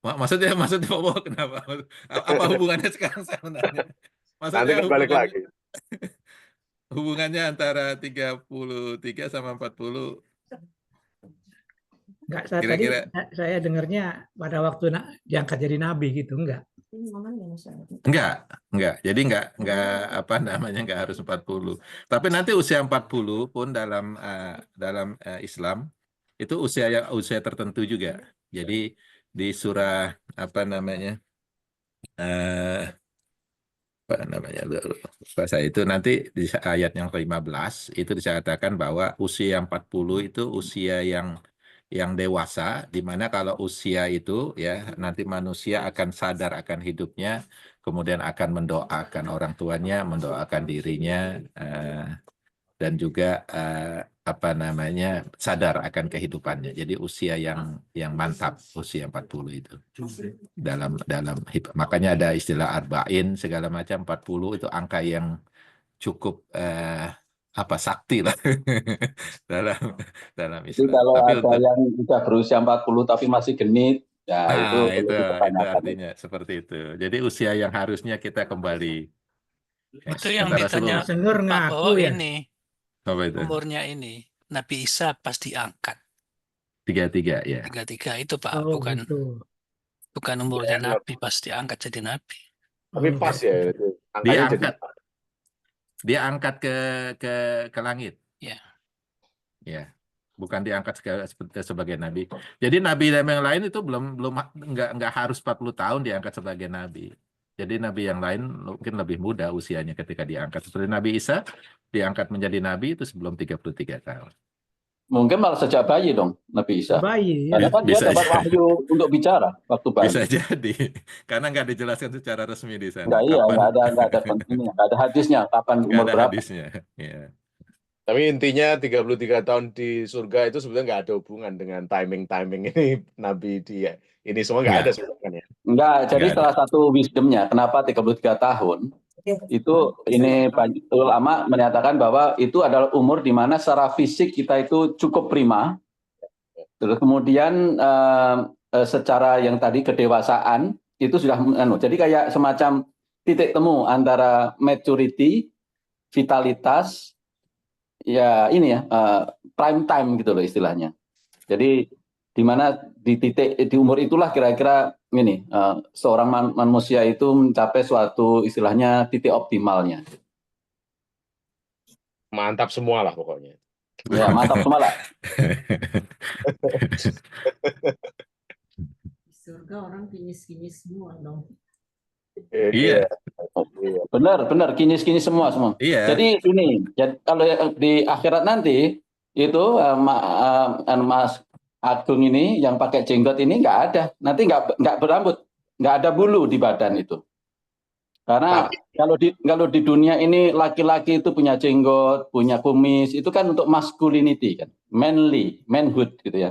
S2: Maksudnya Pak Bowo kenapa? Apa hubungannya sekarang saya menanya?
S1: Nanti
S2: Maksudnya
S1: kan balik lagi.
S2: hubungannya antara 33 sama 40
S4: Enggak, tadi
S2: kira-kira
S4: saya dengarnya pada waktu diangkat jadi nabi gitu, enggak.
S2: enggak. Jadi enggak apa namanya enggak harus 40. Tapi nanti usia 40 pun dalam Islam itu usia tertentu juga. Jadi di surah apa namanya eh, apa namanya bahasa itu nanti di ayat yang ke-15 itu disatakan bahwa usia 40 itu usia yang dewasa, di mana kalau usia itu ya nanti manusia akan sadar akan hidupnya, kemudian akan mendoakan orang tuanya, mendoakan dirinya, dan juga apa namanya sadar akan kehidupannya. Jadi usia yang mantap, usia 40 itu. Makanya ada istilah arba'in segala macam, 40 itu angka yang cukup apa sakti lah dalam
S5: Jadi
S2: Islam.
S5: kalau
S2: Tapi
S5: ada yang sudah berusia 40 tapi masih genit, ya itu
S2: itu
S5: kebanyakan.
S2: artinya seperti itu. Jadi usia yang harusnya kita kembali. Ya,
S6: Itu yang
S2: kata
S6: ditanya
S2: Rasulullah.
S4: Senur
S6: Pak
S4: ngaku
S6: Bowo
S4: ya.
S6: ini,
S2: Apa itu?
S6: umurnya ini. Nabi Isa pas diangkat.
S2: 33 ya.
S6: 33 itu Pak,
S4: Oh,
S6: bukan
S4: gitu.
S6: bukan umurnya
S1: Ya,
S6: Nabi pas diangkat jadi Nabi.
S1: Tapi pas ya, itu. Angkanya jadi
S2: Dia angkat ke langit.
S6: Ya.
S2: Ya, bukan diangkat sebagai nabi. Jadi nabi yang lain itu belum nggak harus 40 tahun diangkat sebagai nabi. Jadi nabi yang lain mungkin lebih muda usianya ketika diangkat. Seperti Nabi Isa diangkat menjadi nabi itu sebelum 33 tahun.
S5: Mungkin malah sejak bayi dong Nabi Isa.
S4: Bayi
S5: Karena
S4: ya.
S5: kan dia
S2: Bisa
S5: dapat
S2: jadi.
S5: wahyu untuk bicara waktu bayi.
S2: Bisa jadi, karena nggak dijelaskan secara resmi di sana.
S5: Enggak, iya,
S2: Kapan?
S5: nggak ada hadisnya kapan
S2: Nggak
S5: umur
S2: ada
S5: berapa.
S2: hadisnya. Ya.
S1: Tapi intinya 33 tahun di surga itu sebenarnya nggak ada hubungan dengan timing ini Nabi dia. Ini semua nggak ada sebenarnya.
S5: Enggak, jadi
S2: Nggak ada.
S5: salah satu wisdomnya kenapa 33 tahun itu ini banyak ulama menyatakan bahwa itu adalah umur di mana secara fisik kita itu cukup prima. Terus kemudian secara yang tadi kedewasaan itu sudah jadi kayak semacam titik temu antara maturity, vitalitas, ya ini ya prime time gitu loh istilahnya. Jadi di mana di titik di umur itulah kira-kira ini seorang manusia itu mencapai suatu istilahnya titik optimalnya.
S1: Mantap semua lah pokoknya.
S5: Ya mantap semua lah.
S7: Di surga orang kinyis-kinyis semua dong.
S2: Iya.
S5: Benar kinyis-kinyis semua.
S2: Iya.
S5: Jadi ini kalau di akhirat nanti itu Mas Agung ini yang pakai jenggot ini nggak ada, nanti nggak berambut, nggak ada bulu di badan itu. Karena kalau di dunia ini laki-laki itu punya jenggot, punya kumis, itu kan untuk masculinity kan, manhood gitu ya.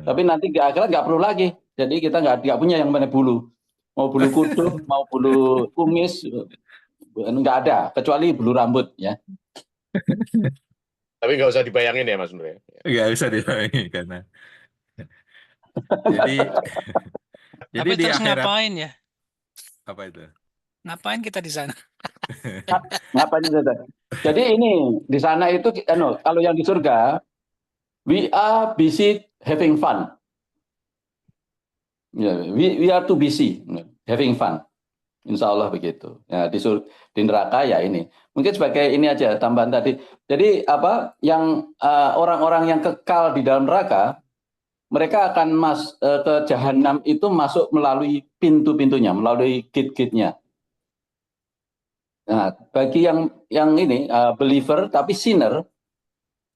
S5: Tapi nanti di akhirat nggak perlu lagi, jadi kita nggak punya yang mana bulu, mau bulu kuduk, mau bulu kumis, nggak ada, kecuali bulu rambut ya.
S1: Tapi nggak usah dibayangin ya Mas Nur ya.
S2: Nggak bisa dibayangin karena jadi
S6: Tapi
S2: di
S6: terus
S2: akhirat
S6: ngapain ya?
S2: apa itu?
S6: Ngapain kita di sana?
S5: Ngapain itu? Jadi ini di sana itu kalau yang di surga we are busy having fun. Yeah, we are too busy having fun. Insya Allah begitu. Ya, di neraka ya ini. Mungkin sebagai ini aja tambahan tadi. Jadi apa yang orang-orang yang kekal di dalam neraka, mereka akan ke jahanam itu masuk melalui pintu-pintunya, melalui gate-gate-nya. Nah, bagi yang ini believer tapi sinner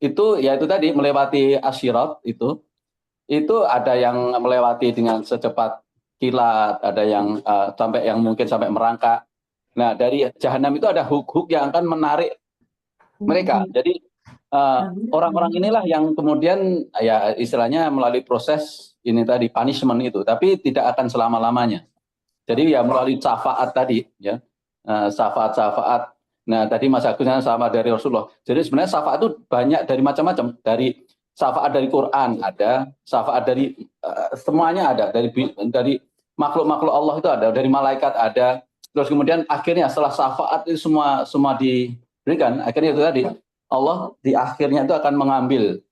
S5: itu ya itu tadi melewati asyirat itu ada yang melewati dengan secepat kilat, ada yang sampai yang mungkin sampai merangkak. Nah, dari jahanam itu ada hook-hook yang akan menarik mereka. Jadi orang-orang inilah yang kemudian ya istilahnya melalui proses ini tadi punishment itu, tapi tidak akan selama-lamanya. Jadi ya melalui syafaat tadi ya. Syafaat-syafaat. Nah, tadi Mas Agusnya sama dari Rasulullah. Jadi sebenarnya syafaat itu banyak dari macam-macam, dari syafaat dari Quran ada, syafaat dari semuanya ada, dari makhluk-makhluk Allah itu ada, dari malaikat ada. Terus kemudian akhirnya setelah syafaat itu semua diberikan, akhirnya itu tadi Allah di akhirnya itu akan mengambil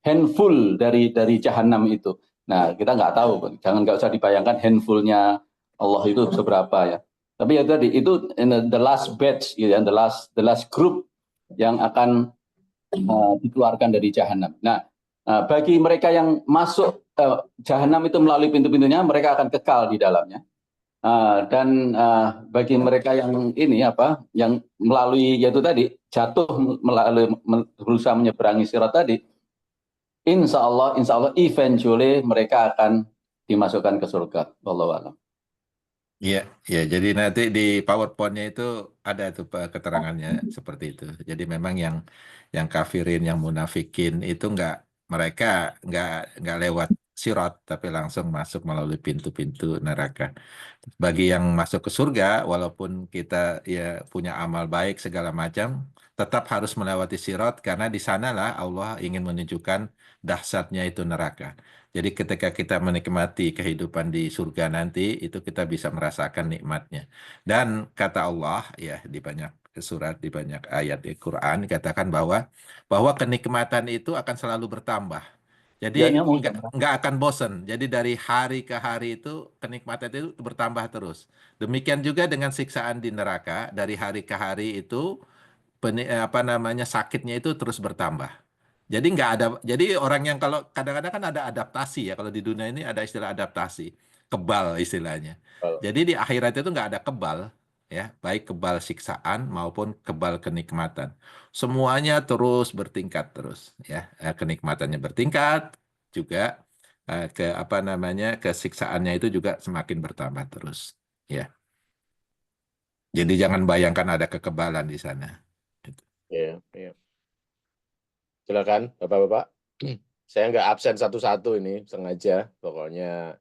S5: handful dari jahanam itu. Nah, kita nggak tahu, nggak usah dibayangkan handfulnya Allah itu seberapa ya. Tapi ya tadi itu the last batch, gitu ya, the last group yang akan dikeluarkan dari jahanam. Nah, bagi mereka yang masuk jahanam itu melalui pintu-pintunya, mereka akan kekal di dalamnya. Dan bagi mereka yang ini yang melalui yaitu tadi jatuh melalui berusaha menyeberangi sirat tadi, insya Allah eventually mereka akan dimasukkan ke surga. Wallahu a'lam.
S2: Iya, ya. Jadi nanti di PowerPoint-nya itu ada tuh Pak, keterangannya seperti itu. Jadi memang yang kafirin, yang munafikin itu mereka nggak lewat sirat, tapi langsung masuk melalui pintu-pintu neraka. Bagi yang masuk ke surga, walaupun kita ya punya amal baik segala macam, tetap harus melewati sirat karena di sanalah Allah ingin menunjukkan dahsyatnya itu neraka. Jadi ketika kita menikmati kehidupan di surga nanti, itu kita bisa merasakan nikmatnya. Dan kata Allah, ya di banyak surat, di banyak ayat di Quran, dikatakan bahwa kenikmatan itu akan selalu bertambah. Jadi nggak akan bosen. Jadi dari hari ke hari itu kenikmatan itu bertambah terus. Demikian juga dengan siksaan di neraka, dari hari ke hari itu sakitnya itu terus bertambah. Jadi nggak ada. Jadi orang yang kalau kadang-kadang kan ada adaptasi ya. Kalau di dunia ini ada istilah adaptasi, kebal istilahnya. Jadi di akhirat itu nggak ada kebal, ya, baik kebal siksaan maupun kebal kenikmatan. Semuanya terus bertingkat terus, ya. Kenikmatannya bertingkat juga kesiksaannya itu juga semakin bertambah terus, ya. Jadi jangan bayangkan ada kekebalan di sana.
S1: Iya, iya. Silakan, Bapak-Bapak. Saya nggak absen satu-satu ini, sengaja. Pokoknya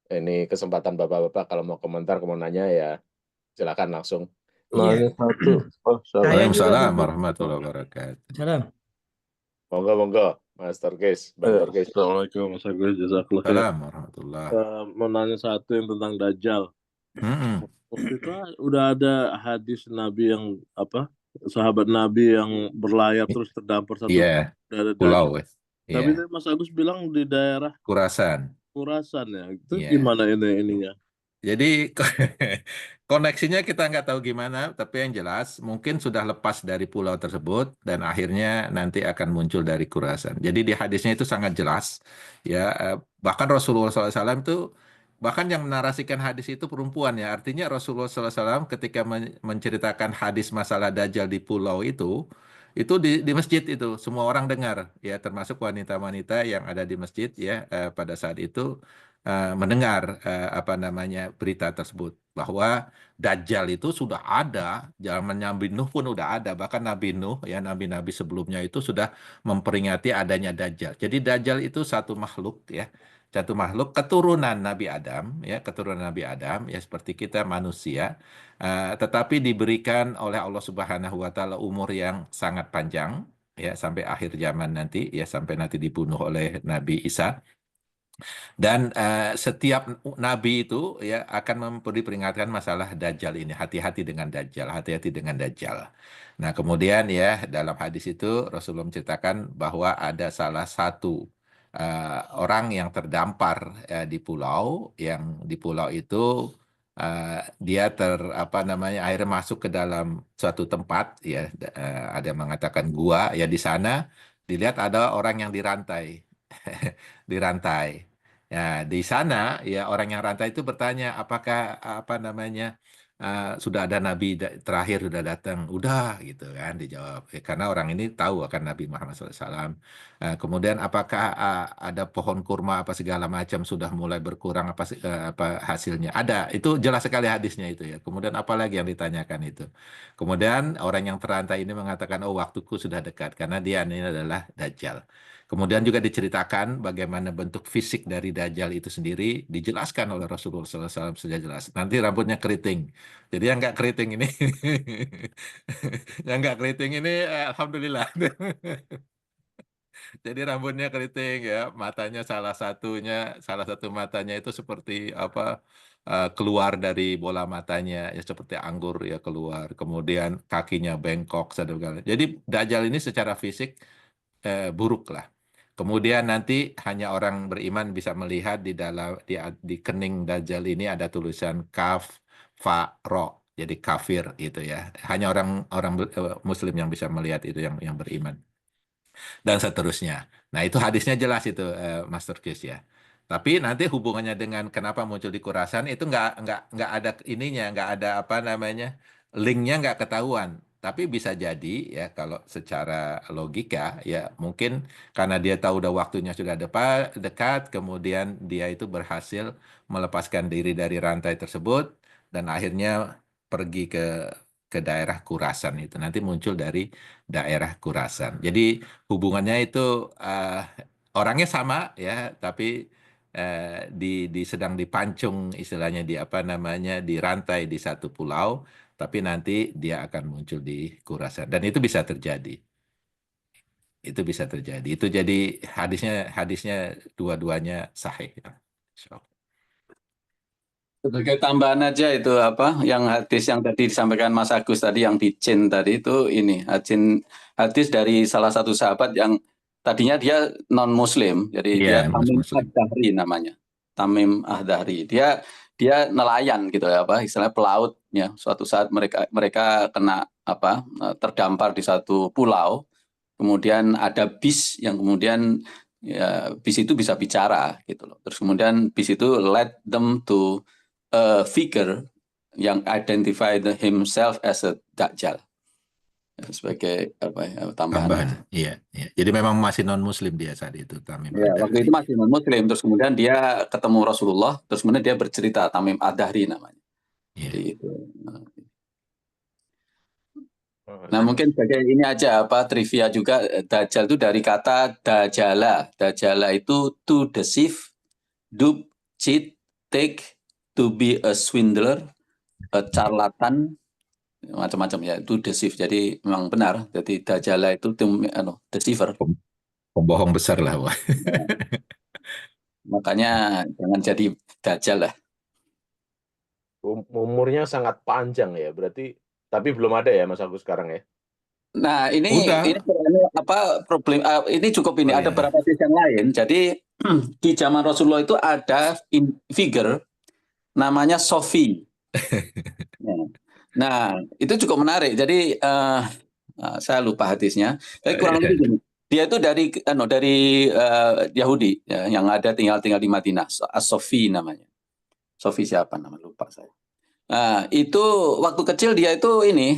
S1: ini kesempatan Bapak-Bapak kalau mau komentar, mau nanya ya silakan langsung.
S4: Iya.
S2: Waalaikumsalam warahmatullahi wabarakatuh.
S4: Salam.
S1: Monggo, Mas Torkis, Bang Torkis.
S8: Assalamualaikum Mas Agus, jazakallah khair.
S2: Salam warahmatullahi.
S8: Mau nanya satu yang tentang Dajjal. Waktu itu udah ada hadis Nabi yang sahabat Nabi yang berlayar terus terdampar satu
S2: pulau.
S8: Tapi Mas Agus bilang di daerah
S2: Kurasan
S8: ya. Itu gimana ininya?
S2: Jadi koneksinya kita nggak tahu gimana, tapi yang jelas mungkin sudah lepas dari pulau tersebut dan akhirnya nanti akan muncul dari Kurasan. Jadi di hadisnya itu sangat jelas, ya. Bahkan Rasulullah SAW itu bahkan yang menarasikan hadis itu perempuan, ya. Artinya Rasulullah SAW ketika menceritakan hadis masalah Dajjal di pulau itu di masjid itu semua orang dengar, ya, termasuk wanita-wanita yang ada di masjid, ya, pada saat itu. Mendengar berita tersebut bahwa Dajjal itu sudah ada, zamannya Nabi Nuh pun udah ada, bahkan Nabi Nuh, ya, nabi-nabi sebelumnya itu sudah memperingati adanya Dajjal. Jadi Dajjal itu satu makhluk, ya, keturunan Nabi Adam, ya, ya, seperti kita manusia, tetapi diberikan oleh Allah Subhanahu Wa Taala umur yang sangat panjang, ya, sampai akhir zaman nanti, ya, sampai nanti dibunuh oleh Nabi Isa. Dan setiap nabi itu, ya, akan diperingatkan masalah Dajjal ini. Hati-hati dengan Dajjal, hati-hati dengan Dajjal. Nah, kemudian, ya, dalam hadis itu Rasulullah menceritakan bahwa ada salah satu orang yang terdampar di pulau, yang di pulau itu dia akhirnya masuk ke dalam suatu tempat ya, ada yang mengatakan gua ya, di sana dilihat ada orang yang dirantai. Dirantai. Ya, di sana ya orang yang rantai itu bertanya apakah sudah ada nabi terakhir sudah datang. Udah gitu kan dijawab. Karena orang ini tahu akan Nabi Muhammad SAW. Kemudian apakah ada pohon kurma apa segala macam sudah mulai berkurang apa hasilnya? Ada. Itu jelas sekali hadisnya itu ya. Kemudian apalagi yang ditanyakan itu. Kemudian orang yang terantai ini mengatakan, oh waktuku sudah dekat karena dia ini adalah Dajjal. Kemudian juga diceritakan bagaimana bentuk fisik dari Dajjal itu sendiri dijelaskan oleh Rasulullah SAW sudah jelas. Nanti rambutnya keriting. Jadi yang nggak keriting ini, yang nggak keriting ini, alhamdulillah. Jadi rambutnya keriting ya, matanya salah satu matanya itu seperti keluar dari bola matanya ya, seperti anggur ya keluar. Kemudian kakinya bengkok, jadi Dajjal ini secara fisik buruk lah. Kemudian nanti hanya orang beriman bisa melihat di kening Dajjal ini ada tulisan kaf, fa, ro, jadi kafir itu ya. Hanya orang Muslim yang bisa melihat itu, yang beriman dan seterusnya. Nah itu hadisnya jelas itu, Master Kis ya. Tapi nanti hubungannya dengan kenapa muncul di Khurasan itu nggak ada ininya, nggak ada linknya nggak ketahuan. Tapi bisa jadi ya kalau secara logika ya mungkin karena dia tahu udah waktunya sudah dekat, kemudian dia itu berhasil melepaskan diri dari rantai tersebut dan akhirnya pergi ke daerah Khurasan itu. Nanti muncul dari daerah Khurasan. Jadi hubungannya itu orangnya sama ya, tapi sedang dipancung istilahnya dirantai di satu pulau. Tapi nanti dia akan muncul di Khurasan dan itu bisa terjadi. Itu bisa terjadi. Itu jadi hadisnya dua-duanya sahih.
S5: Sebagai tambahan aja itu yang hadis yang tadi disampaikan Mas Agus tadi yang di Jin tadi itu ini hadis dari salah satu sahabat yang tadinya dia non Muslim, jadi dia Tamim Ad-Dahri namanya, Tamim Ad-Dahri. Dia nelayan gitu ya, istilahnya pelaut ya. Suatu saat mereka kena terdampar di satu pulau, kemudian ada bis yang kemudian ya, bis itu bisa bicara gitu loh. Terus kemudian bis itu led them to a figure yang identified himself as a Dajjal sebagai tambahan.
S2: Iya. Jadi memang masih non Muslim dia saat itu, Tamim.
S5: Ya, waktu itu masih non Muslim. Terus kemudian dia ketemu Rasulullah. Terus kemudian dia bercerita, Tamim Ad-Dahri namanya.
S2: Iya.
S5: Jadi itu. Nah mungkin sebagai ini aja trivia juga, Dajjal itu dari kata Dajjala. Dajjala itu to deceive, dupe, cheat, take, to be a swindler, a charlatan, macam-macam ya, itu deceive. Jadi memang benar. Jadi Dajjala itu deceiver.
S2: Pembohong besar lah.
S5: Nah, makanya jangan jadi Dajjal lah.
S1: Umurnya sangat panjang ya, berarti. Tapi belum ada ya Mas Agus sekarang ya.
S5: Nah ini problem ini cukup ini ada beberapa hadis yang lain. Jadi di zaman Rasulullah itu ada figure namanya Sofi. Nah itu cukup menarik. Jadi saya lupa hadisnya. Tapi kurang lebih gini. Dia itu dari Yahudi ya, yang ada tinggal di Madinah. Sofi namanya. Sofi siapa nama lupa saya. Nah, itu waktu kecil dia itu ini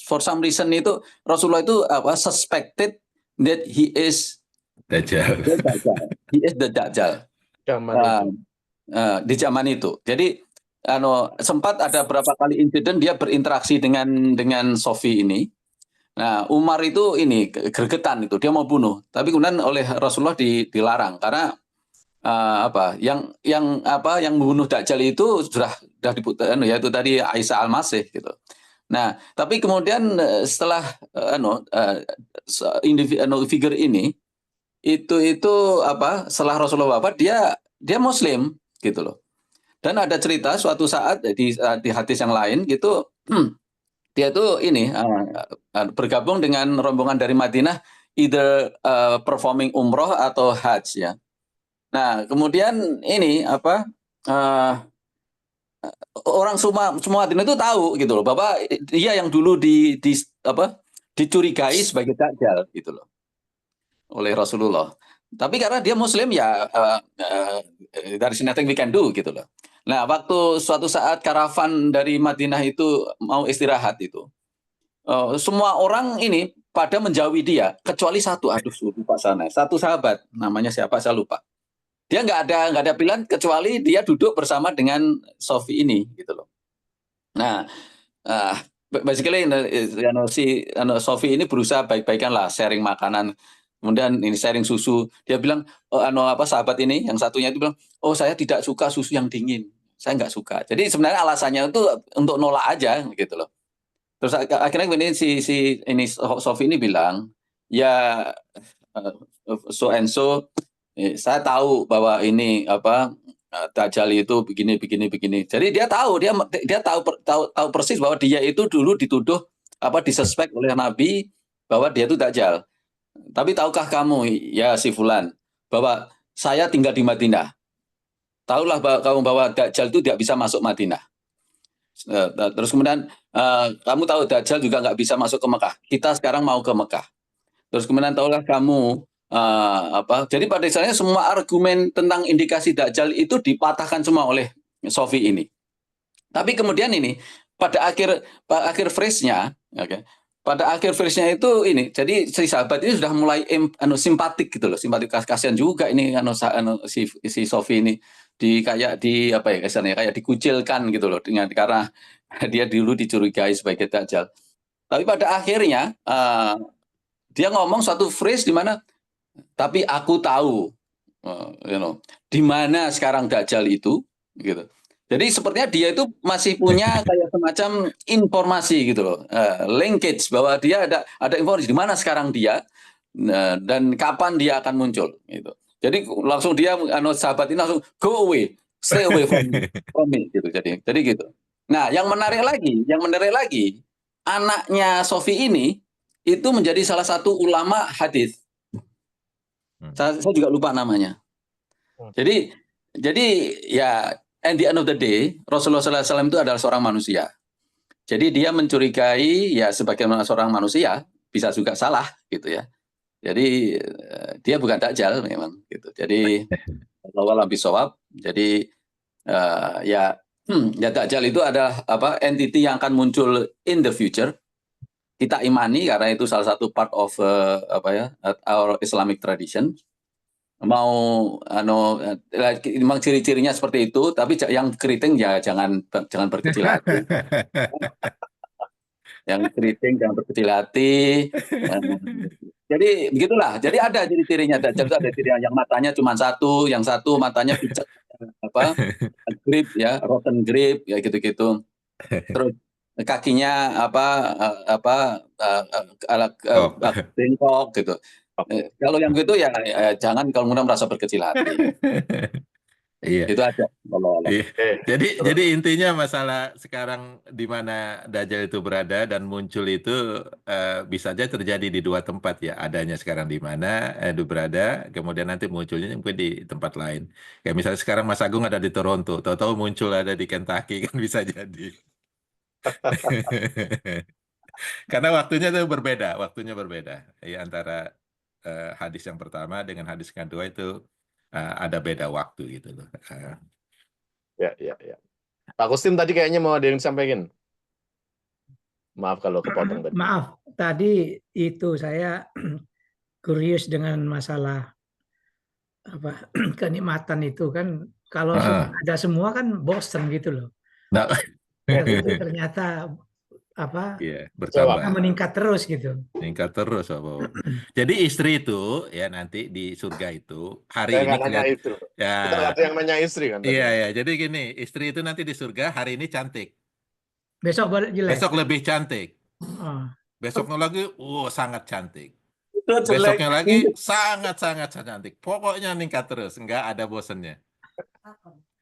S5: for some reason itu Rasulullah itu suspected that he is
S2: Dajjal.
S5: He is the Dajjal. Di zaman itu. Jadi sempat ada beberapa kali insiden dia berinteraksi dengan Sofi ini. Nah, Umar itu ini gregetan itu, dia mau bunuh. Tapi kemudian oleh Rasulullah dilarang karena yang membunuh Dajjal itu sudah diputuskan yaitu tadi Isa Al-Masih gitu. Nah, tapi kemudian setelah figure ini itu setelah Rasulullah wafat dia Muslim gitu loh. Dan ada cerita suatu saat di hadis yang lain gitu dia itu ini bergabung dengan rombongan dari Madinah either performing umroh atau haji ya. Nah, kemudian ini orang semua Madinah itu tahu gitu loh, bahwa dia yang dulu dicurigai sebagai dajjal gitu loh oleh Rasulullah. Tapi karena dia Muslim ya there is nothing we can do gitu loh. Nah, waktu suatu saat karavan dari Madinah itu mau istirahat itu, semua orang ini pada menjauhi dia kecuali satu, aduh lupa sana, satu sahabat namanya siapa saya lupa. Dia nggak ada pilihan kecuali dia duduk bersama dengan Sofi ini gitu loh. Nah, basically Sofi ini berusaha baik-baikan lah, sharing makanan, kemudian ini sharing susu. Dia bilang, sahabat ini yang satunya itu bilang, oh saya tidak suka susu yang dingin, saya nggak suka. Jadi sebenarnya alasannya itu untuk nolak aja gitu loh. Terus akhirnya ini Sofi ini bilang, ya so and so, saya tahu bahwa ini Dajjal itu begini. Jadi dia tahu persis bahwa dia itu dulu dituduh disuspek oleh Nabi bahwa dia itu Dajjal. Tapi tahukah kamu ya si Fulan bahwa saya tinggal di Madinah. Tahulah bahwa Dajjal itu tidak bisa masuk Madinah. Terus kemudian kamu tahu Dajjal juga nggak bisa masuk ke Mekah. Kita sekarang mau ke Mekah. Terus kemudian tahulah kamu jadi pada dasarnya semua argumen tentang indikasi Dajjal itu dipatahkan semua oleh Sofi ini. Tapi kemudian ini pada akhir phrase-nya, pada akhir phrase-nya itu ini, jadi si sahabat ini sudah mulai simpatik gitu loh, simpatik, kasihan juga ini si Sofi ini kayak dikucilkan gitu loh karena dia dulu dicurigai sebagai Dajjal. Tapi pada akhirnya dia ngomong suatu phrase di mana tapi aku tahu, di mana sekarang Dajjal itu, gitu. Jadi sepertinya dia itu masih punya kayak semacam informasi gitu loh, linkage bahwa dia ada informasi di mana sekarang dia dan kapan dia akan muncul, gitu. Jadi langsung dia sahabat ini langsung go away, stay away from me, gitu. Jadi gitu. Nah, yang menarik lagi, anaknya Sofi ini itu menjadi salah satu ulama hadis. Saya juga lupa namanya. Jadi ya at the end of the day Rasulullah SAW itu adalah seorang manusia. Jadi dia mencurigai ya sebagaimana seorang manusia, bisa juga salah gitu ya. Jadi dia bukan Dajjal memang gitu. Jadi wallahu bisawab. Jadi ya Dajjal itu adalah entity yang akan muncul in the future. Kita imani karena itu salah satu part of our Islamic tradition. Memang ciri-cirinya seperti itu, tapi yang keriting ya jangan berkecil hati. Yang keriting jangan berkecil hati. Jadi begitulah. Jadi ada ciri-cirinya. Dajjal itu ada ciri yang matanya cuma satu, yang satu matanya pucat, grip ya, rotten grip ya gitu-gitu. Terus kakinya bengkok gitu. Kalau yang gitu ya jangan kalau mudah merasa berkecil hati.
S2: Iya.
S5: Itu aja.
S2: Jadi intinya masalah sekarang di mana Dajjal itu berada dan muncul itu bisa saja terjadi di dua tempat ya. Adanya sekarang di mana itu berada, kemudian nanti munculnya mungkin di tempat lain. Kayak misalnya sekarang Mas Agung ada di Toronto, tahu-tahu muncul ada di Kentucky kan bisa jadi. Karena waktunya berbeda ya, antara hadis yang pertama dengan hadis yang kedua itu ada beda waktu gitu loh.
S1: Ya. Pak Kustim tadi kayaknya mau ada yang disampaikan. Maaf kalau kepotong tadi.
S4: Maaf, tadi itu saya curious dengan masalah kenikmatan itu kan, kalau sudah ada semua kan bosen gitu loh.
S2: Nah.
S4: Itu ternyata
S2: bertambah,
S4: meningkat terus gitu.
S2: Meningkat terus, Bapak. Jadi istri itu ya nanti di surga itu hari ini
S1: itu. Ya. Kita nggak ada yang nanya istri kan?
S2: Iya. Jadi gini, istri itu nanti di surga hari ini cantik.
S4: Besok jelek.
S2: Besok lebih cantik. Besoknya lagi, sangat cantik.
S5: Jelek.
S2: Besoknya lagi sangat cantik. Pokoknya meningkat terus, nggak ada bosennya.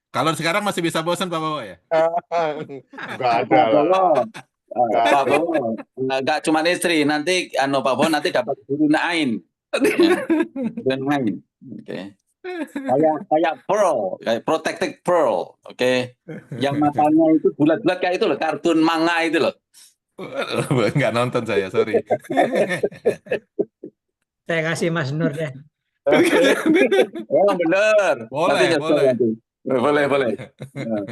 S2: Kalau sekarang masih bisa bosan Pak Bawa ya?
S1: Nggak ada lah.
S5: Pak Bawa nggak cuma istri, nanti Pak Bawa nanti dapat guru nain. Oke. Kayak pearl, kayak protected pearl, oke. Yang matanya itu bulat-bulat kayak itu loh, kartun manga itu loh.
S2: Nggak nonton saya, sorry.
S4: Saya kasih Mas Nur deh.
S5: Oh bener, nanti
S2: Boleh,
S5: nyesel
S2: boleh.
S5: nanti. Boleh, boleh. Nah,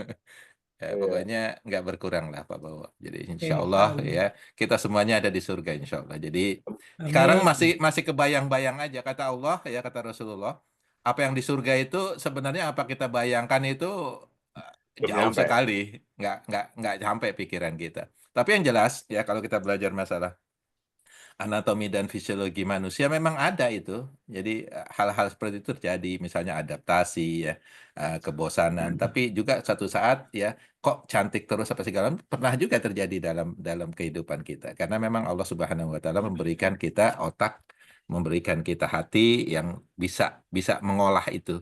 S2: Ya,
S1: Iya.
S2: pokoknya nggak berkurang lah Pak Bawo. Jadi insya
S4: Insya
S2: Allah
S4: Allah.
S2: ya kita semuanya ada di surga insya Allah. Jadi sekarang
S4: Amin.
S2: masih kebayang-bayang aja kata Allah ya kata Rasulullah. Apa yang di surga itu sebenarnya apa kita bayangkan itu
S1: Belum
S2: jauh
S1: nyampe.
S2: sekali, nggak sampai pikiran kita. Tapi yang jelas ya kalau kita belajar masalah anatomi dan fisiologi manusia memang ada itu. Jadi hal-hal seperti itu terjadi, misalnya adaptasi ya, kebosanan. Tapi juga satu saat ya, kok cantik terus apa segala pernah juga terjadi dalam kehidupan kita. Karena memang Allah Subhanahu Wa Taala memberikan kita otak, memberikan kita hati yang bisa bisa mengolah itu.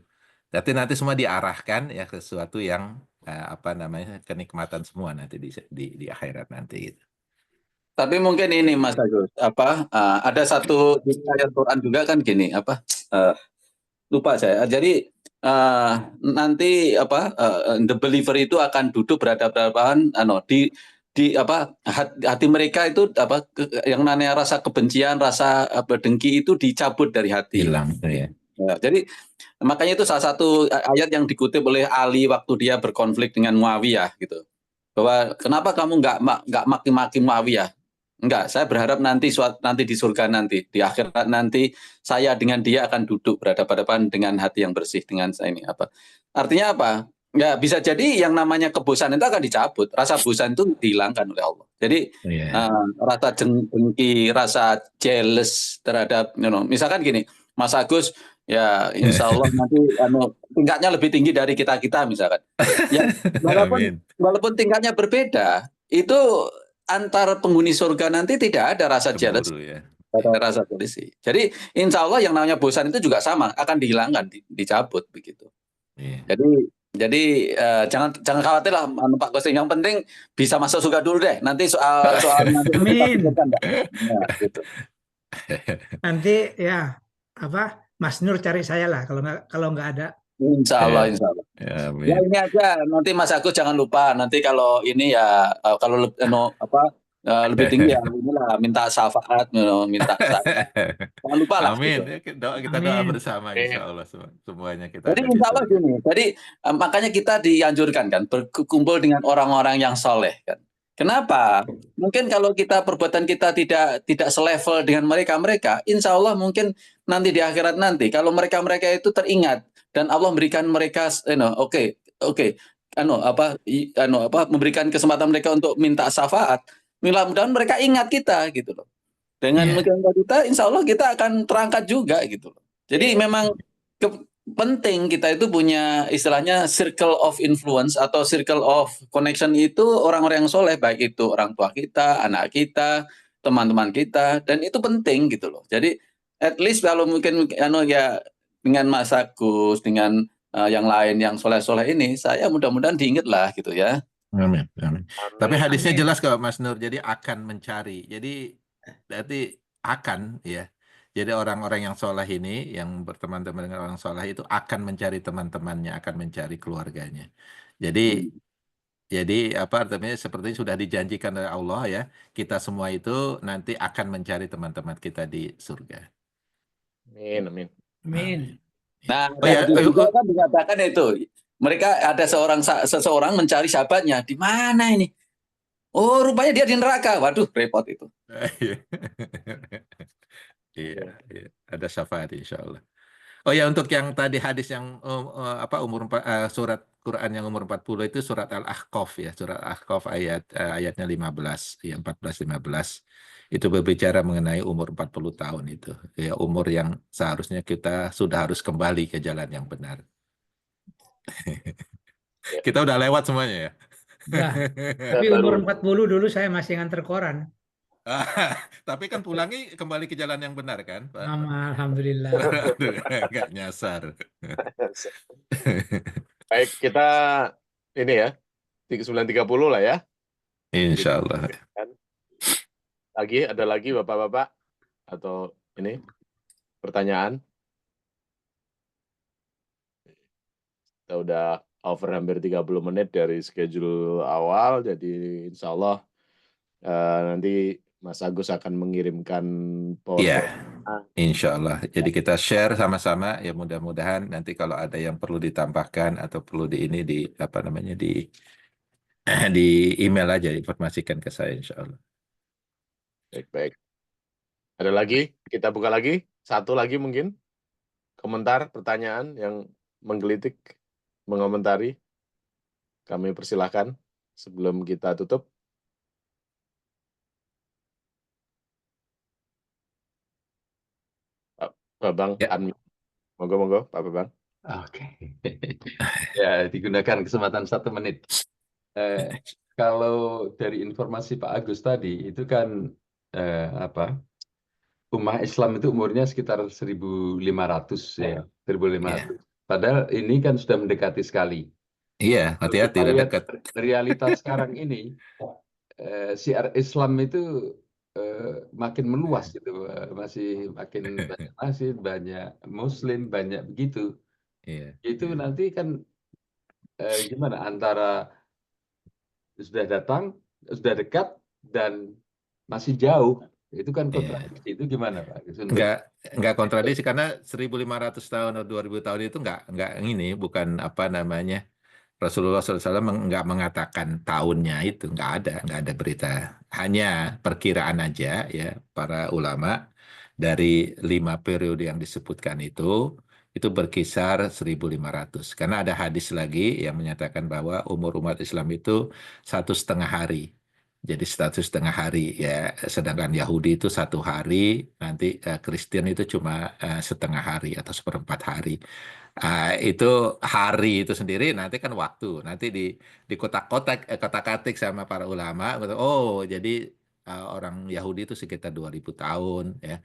S2: Jadi nanti semua diarahkan ya ke sesuatu yang apa namanya kenikmatan semua nanti di akhirat nanti gitu.
S5: tapi mungkin ini Mas Agus, ada satu di ayat Quran juga kan gini, lupa saya. Jadi nanti the believer itu akan duduk berhadapan hati mereka itu yang namanya rasa kebencian, rasa dengki itu dicabut dari hati.
S2: Hilang ya.
S5: Ya, jadi makanya itu salah satu ayat yang dikutip oleh Ali waktu dia berkonflik dengan Muawiyah gitu. Bahwa kenapa kamu nggak maki-maki Muawiyah? Enggak, saya berharap nanti di surga nanti, di akhirat nanti saya dengan dia akan duduk berhadapan dengan hati yang bersih dengan saya ini apa. Artinya apa? Ya bisa jadi yang namanya kebosanan itu akan dicabut, rasa bosan itu dihilangkan oleh Allah. Jadi rasa dengki, rasa jealous terhadap, misalkan gini, Mas Agus, ya insya Allah nanti tingkatnya lebih tinggi dari kita misalkan. Ya walaupun tingkatnya berbeda, itu antar penghuni surga nanti tidak ada rasa jealous,
S2: ya.
S5: ada rasa polisi. Jadi insya Allah yang namanya bosan itu juga sama, akan dihilangkan, dicabut begitu.
S2: Yeah.
S5: Jadi jangan khawatir lah Pak Ghosting. Yang penting bisa masuk surga dulu deh. Nanti soal nanti
S4: Amin.
S5: nah, gitu.
S4: Nanti ya Mas Nur cari saya lah kalau nggak ada.
S5: Insya Allah, insya Allah. Ya ini aja. Nanti Mas Agus jangan lupa. Nanti kalau ini ya kalau lebih tinggi ya inilah minta syafaat, minta jangan lupa lah.
S2: Amin.
S5: Gitu.
S2: Kita doa bersama insya Allah semuanya kita.
S5: Jadi insya Allah gini. Jadi makanya kita dianjurkan kan berkumpul dengan orang-orang yang soleh kan. Kenapa? Mungkin kalau perbuatan kita tidak selevel dengan mereka, insya Allah mungkin nanti di akhirat nanti kalau mereka itu teringat dan Allah memberikan mereka memberikan kesempatan mereka untuk minta syafaat, mudah-mudahan mereka ingat kita gitu loh. Dengan mengingat kita, insya Allah kita akan terangkat juga gitu loh. Jadi memang penting kita itu punya istilahnya circle of influence atau circle of connection itu orang-orang yang soleh, baik itu orang tua kita, anak kita, teman-teman kita, dan itu penting gitu loh. Jadi at least kalau mungkin ya dengan Mas Agus, dengan yang lain yang soleh-soleh ini, saya mudah-mudahan diingat lah gitu ya.
S2: Amin. Tapi hadisnya jelas kok Mas Nur, jadi akan mencari. Jadi berarti akan ya. Jadi orang-orang yang soleh ini, yang berteman-teman dengan orang soleh itu akan mencari teman-temannya, akan mencari keluarganya. Jadi apa artinya seperti sudah dijanjikan oleh Allah ya, kita semua itu nanti akan mencari teman-teman kita di surga.
S1: Amin.
S5: Nah, kan dikatakan itu, mereka ada seseorang mencari sahabatnya, di mana ini? Oh, rupanya dia di neraka. Waduh, repot itu.
S2: Iya, ada syafaat insya Allah. Oh ya, untuk yang tadi hadis yang surat Quran yang umur 40 itu surat Al-Ahqaf ya, surat Al-Ahqaf ayatnya 15, ya 14-15. Itu berbicara mengenai umur 40 tahun itu. Ya, umur yang seharusnya kita sudah harus kembali ke jalan yang benar. Kita udah lewat semuanya ya.
S4: Nah, tapi umur 40 dulu saya masih nganter koran.
S2: Tapi kan pulangnya kembali ke jalan yang benar kan, Pak?
S4: Alhamdulillah.
S2: Nggak nyasar.
S1: Baik, kita ini ya 9.30 lah ya.
S2: Insya Allah.
S1: Ada lagi Bapak-Bapak atau ini pertanyaan? Kita udah over hampir 30 menit dari schedule awal, jadi insya Allah nanti Mas Agus akan mengirimkan PowerPoint.
S2: Ya, insya Allah. Jadi kita share sama-sama ya, mudah-mudahan nanti kalau ada yang perlu ditambahkan atau perlu di ini di apa namanya di email aja, informasikan ke saya insya Allah.
S1: Baik-baik. Ada lagi? Kita buka lagi. Satu lagi mungkin. Komentar, pertanyaan yang menggelitik, mengomentari. Kami persilahkan sebelum kita tutup. Pak Babang,
S5: Ya.
S1: monggo, Pak Babang.
S5: Oke. Ya, digunakan kesempatan 1 menit. Kalau dari informasi Pak Agus tadi, itu kan umat Islam itu umurnya sekitar 1.500 ya, 1.500. Padahal ini kan sudah mendekati sekali.
S2: Iya, hati-hati,
S5: Kita
S2: udah
S5: lihat
S2: dekat.
S5: realitas sekarang ini, syiar Islam itu makin meluas gitu, masih makin banyak masjid, banyak Muslim, banyak begitu.
S2: Iya.
S5: Itu nanti kan gimana antara sudah datang, sudah dekat, dan masih jauh. Itu kan kontradiksi. Itu gimana Pak?
S2: Enggak kontradiksi, karena 1.500 tahun atau 2.000 tahun itu enggak ini, bukan apa namanya, Rasulullah SAW enggak mengatakan tahunnya itu, enggak ada berita. Hanya perkiraan aja ya, para ulama dari 5 periode yang disebutkan itu berkisar 1.500. Karena ada hadis lagi yang menyatakan bahwa umur umat Islam itu 1,5 hari. Jadi 1,5 hari ya, sedangkan Yahudi itu 1 hari, nanti Kristen itu cuma setengah hari atau 1/4 hari. Itu hari itu sendiri nanti kan waktu, nanti di kotak-katik sama para ulama. Oh, jadi orang Yahudi itu sekitar 2.000 tahun ya,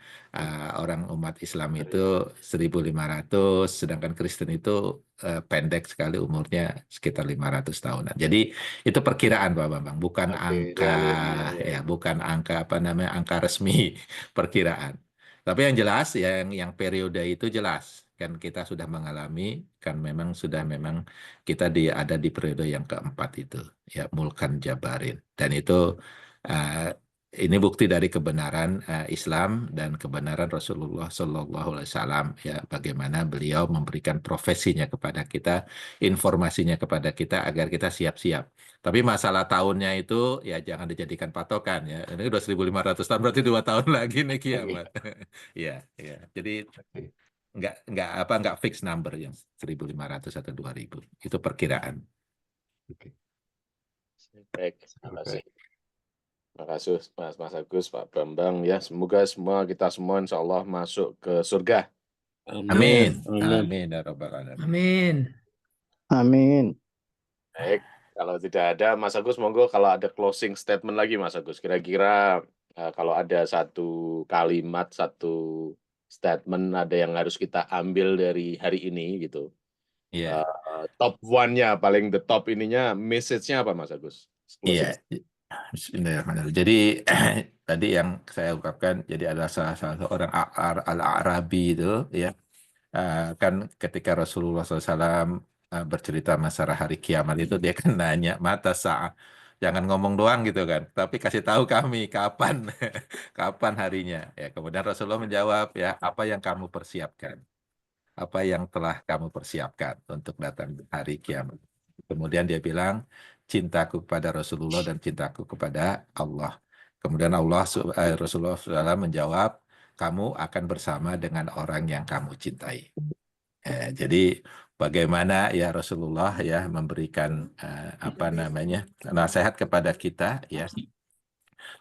S2: orang umat Islam itu 1.500, sedangkan Kristen itu pendek sekali umurnya, sekitar 500 tahunan. Jadi itu perkiraan Pak Bambang, bukan angka ya, bukan angka apa namanya, angka resmi, perkiraan. Tapi yang jelas yang periode itu jelas kan, kita sudah mengalami kan, memang kita ada di periode yang keempat itu ya, Mulkan Jabarin, dan itu ini bukti dari kebenaran Islam dan kebenaran Rasulullah SAW ya, bagaimana beliau memberikan profesinya kepada kita, informasinya kepada kita agar kita siap-siap. Tapi masalah tahunnya itu ya jangan dijadikan patokan ya. Ini udah 1.500 tahun, berarti 2 tahun lagi nih kiamat. Ya, ya. Jadi nggak fix number yang 1.500 atau 2.000. Itu perkiraan.
S1: Baik, terima kasih. Terima kasih Mas Agus, Pak Bambang ya. Semoga kita semua insya Allah masuk ke surga.
S2: Amin. Amin.
S4: Amin.
S3: Amin.
S1: Baik, kalau tidak ada Mas Agus, monggo kalau ada closing statement lagi Mas Agus. Kira-kira kalau ada satu kalimat, satu statement, ada yang harus kita ambil dari hari ini gitu.
S2: Iya.
S1: Top one-nya, paling the top ininya, message-nya apa Mas Agus?
S2: Iya. Bismillahirrahmanirrahim. Jadi tadi yang saya ungkapkan, jadi ada salah satu orang Al-Arabi itu ya, kan ketika Rasulullah SAW bercerita masalah hari kiamat itu, dia kan nanya mata sa'ah, jangan ngomong doang gitu kan, tapi kasih tahu kami kapan kapan harinya ya. Kemudian Rasulullah menjawab ya, apa yang kamu persiapkan, apa yang telah kamu persiapkan untuk datang hari kiamat. Kemudian dia bilang, cintaku kepada Rasulullah dan cintaku kepada Allah. Kemudian Rasulullah SAW menjawab, kamu akan bersama dengan orang yang kamu cintai. Jadi bagaimana ya Rasulullah ya memberikan nasihat kepada kita ya,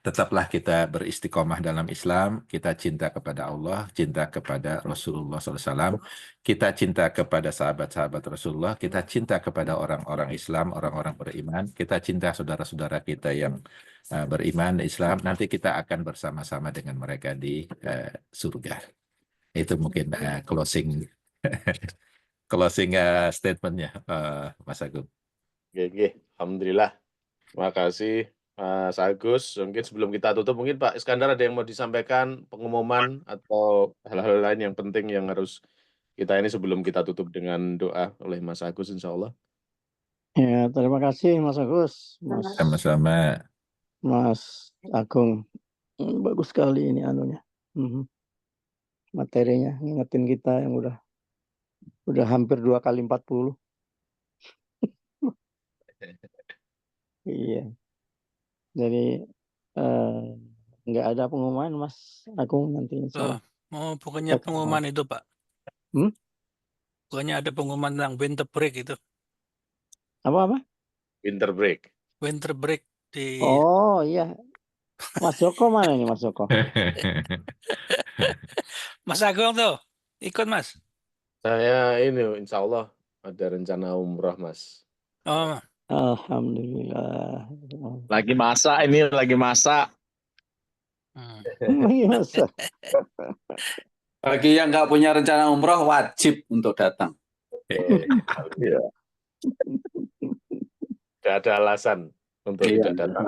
S2: tetaplah kita beristiqomah dalam Islam, kita cinta kepada Allah, cinta kepada Rasulullah SAW, kita cinta kepada sahabat-sahabat Rasulullah, kita cinta kepada orang-orang Islam, orang-orang beriman, kita cinta saudara-saudara kita yang beriman Islam, nanti kita akan bersama-sama dengan mereka di surga. Itu mungkin closing statementnya Mas Agung.
S1: Oke. Alhamdulillah. Terima kasih Mas Agus. Mungkin sebelum kita tutup, mungkin Pak Iskandar ada yang mau disampaikan, pengumuman atau hal-hal lain yang penting yang harus kita ini sebelum kita tutup dengan doa oleh Mas Agus insya Allah.
S9: Ya, terima kasih Mas Agus,
S2: Sama-sama.
S9: Mas Agung. Bagus sekali ini anunya. Materinya ngingetin kita yang udah hampir 2 kali 40. Iya. Jadi nggak ada pengumuman Mas Agung nanti insya Allah.
S6: Pokoknya pengumuman itu Pak. Pokoknya ada pengumuman tentang winter break itu.
S9: Apa?
S1: Winter break.
S6: Winter break di.
S9: Oh iya. Mas Joko mana ini Mas Joko?
S6: Mas Agung tuh ikut Mas.
S1: Saya ini insya Allah ada rencana umrah Mas.
S6: Oh.
S9: Alhamdulillah.
S10: Lagi masak ini, lagi masak.
S9: Lagi masak.
S5: Bagi yang nggak punya rencana umroh wajib untuk datang.
S1: Iya. Tidak ada alasan untuk tidak datang.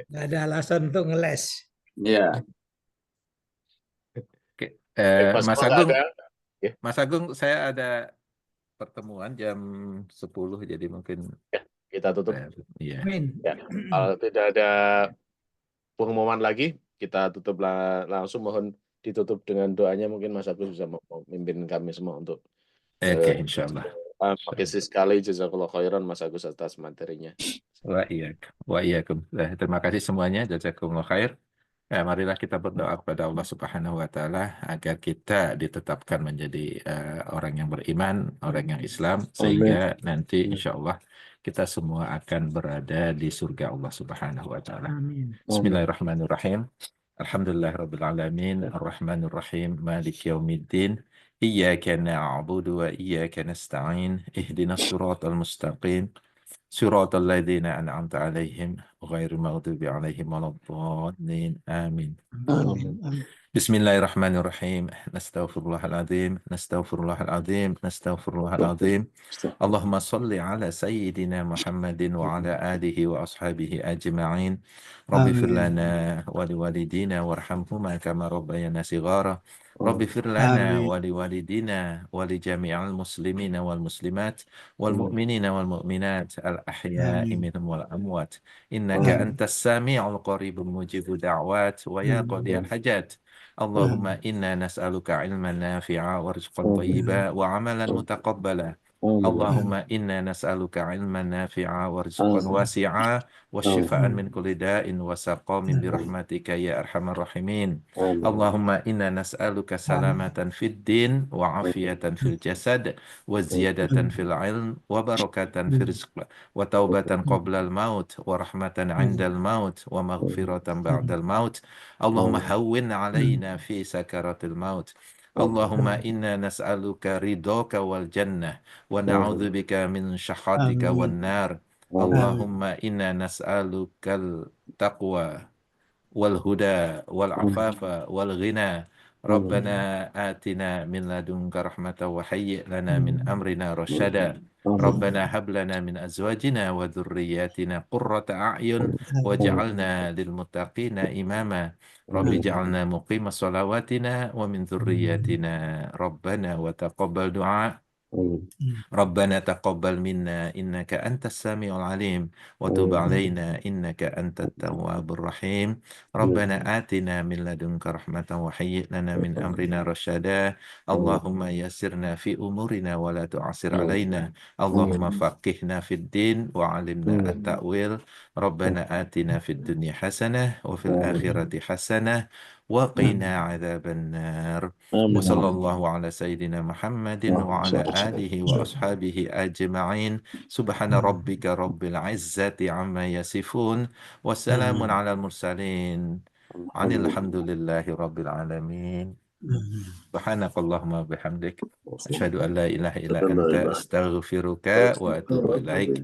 S4: Nggak ada alasan untuk ngeles.
S5: Iya.
S2: Mas Agung, Mas Agung, saya ada pertemuan jam 10, jadi mungkin
S1: kita tutup.
S2: Iya.
S1: Ya, kalau tidak ada pengumuman lagi, kita tutup langsung. Mohon ditutup dengan doanya. Mungkin Mas Agus bisa memimpin kami semua untuk.
S2: Oke, insya Allah.
S1: Terima kasih sekali, jazakallah khairan Mas Agus atas materinya.
S2: Wa iyyakum. Terima kasih semuanya, jazakumullah khair. Marilah kita berdoa kepada Allah Subhanahu wa Ta'ala agar kita ditetapkan menjadi orang yang beriman, orang yang Islam, sehingga nanti insya Allah kita semua akan berada di surga Allah Subhanahu wa Ta'ala. Bismillahirrahmanirrahim. Alhamdulillahirabbil alamin, arrahmanir rahim, maliki yaumiddin. Iyyaka na'budu wa iyyaka nasta'in. Ihdinas siratal mustaqim. صراط الذين أنعمت عليهم غير المغضوب عليهم ولا الضالين آمين. بسم الله الرحمن الرحيم. نستغفر الله العظيم نستغفر الله العظيم نستغفر الله العظيم. اللهم صل على سيدنا محمد وعلى آله وأصحابه أجمعين. رب اغفر لنا ولوالدينا وارحمهما كما ربيانا صغارا. رب اغفر لنا ولوالدينا ولجميع المسلمين والمسلمات والمؤمنين والمؤمنات الأحياء منهم والأموات إنك أنت السميع القريب مجيب الدعوات ويا قاضي الحاجات. اللهم إنا نسألك علما نافعا ورزقا طيبا وعملا متقبلا. اللهم إنا نسألك علما نافعا ورزقا واسعا والشفاء من كل داء وسقام برحمتك يا أرحم الراحمين. اللهم إنا نسألك سلامة في الدين وعافية في الجسد وزيادة في العلم وبركة في الرزق وتوبة قبل الموت ورحمة عند الموت ومغفرة بعد الموت. اللهم هون علينا في سكرات الموت. اللهم إنا نسألك رضاك والجنة ونعوذ بك من شحاتك والنار. اللهم إنا نسألك التقوى والهدى والعفاف والغنى. ربنا آتنا من لدنك رحمة وهيئ لنا من أمرنا رشدا. ربنا هب لنا من أزواجنا وذرياتنا قرة أعين واجعلنا للمتقين إماما. رب اجعلنا مقيم صلواتنا ومن ذرياتنا ربنا وتقبل دعاء. ربنا تقبل منا إنك أنت السميع العليم وتب علينا إنك أنت التواب الرحيم. ربنا آتنا من لدنك رحمة وهيئ لنا من أمرنا رشدا. اللهم يسرنا في أمورنا ولا تعسر علينا. اللهم فقهنا في الدين وعلمنا التأويل. ربنا آتنا في الدنيا حسنة وفي الآخرة حسنة وقنا عذاب النار. وصلى الله على سيدنا محمد وعلى آله وأصحابه أجمعين. سبحان ربك رب العزة عما يصفون وسلام على المرسلين عن الحمد لله رب العالمين. سبحانك اللهم وبحمدك أشهد أن لا إله إلا أنت أستغفرك وأتوب إليك.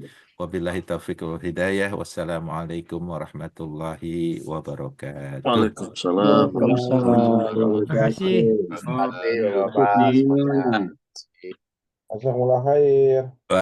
S2: وبالله التوفيق والهداية والسلام عليكم ورحمة الله وبركاته.
S8: Waalaikumsalam.
S4: Terima kasih.
S1: Terima kasih, Bapak.
S11: Jazakumullah khair.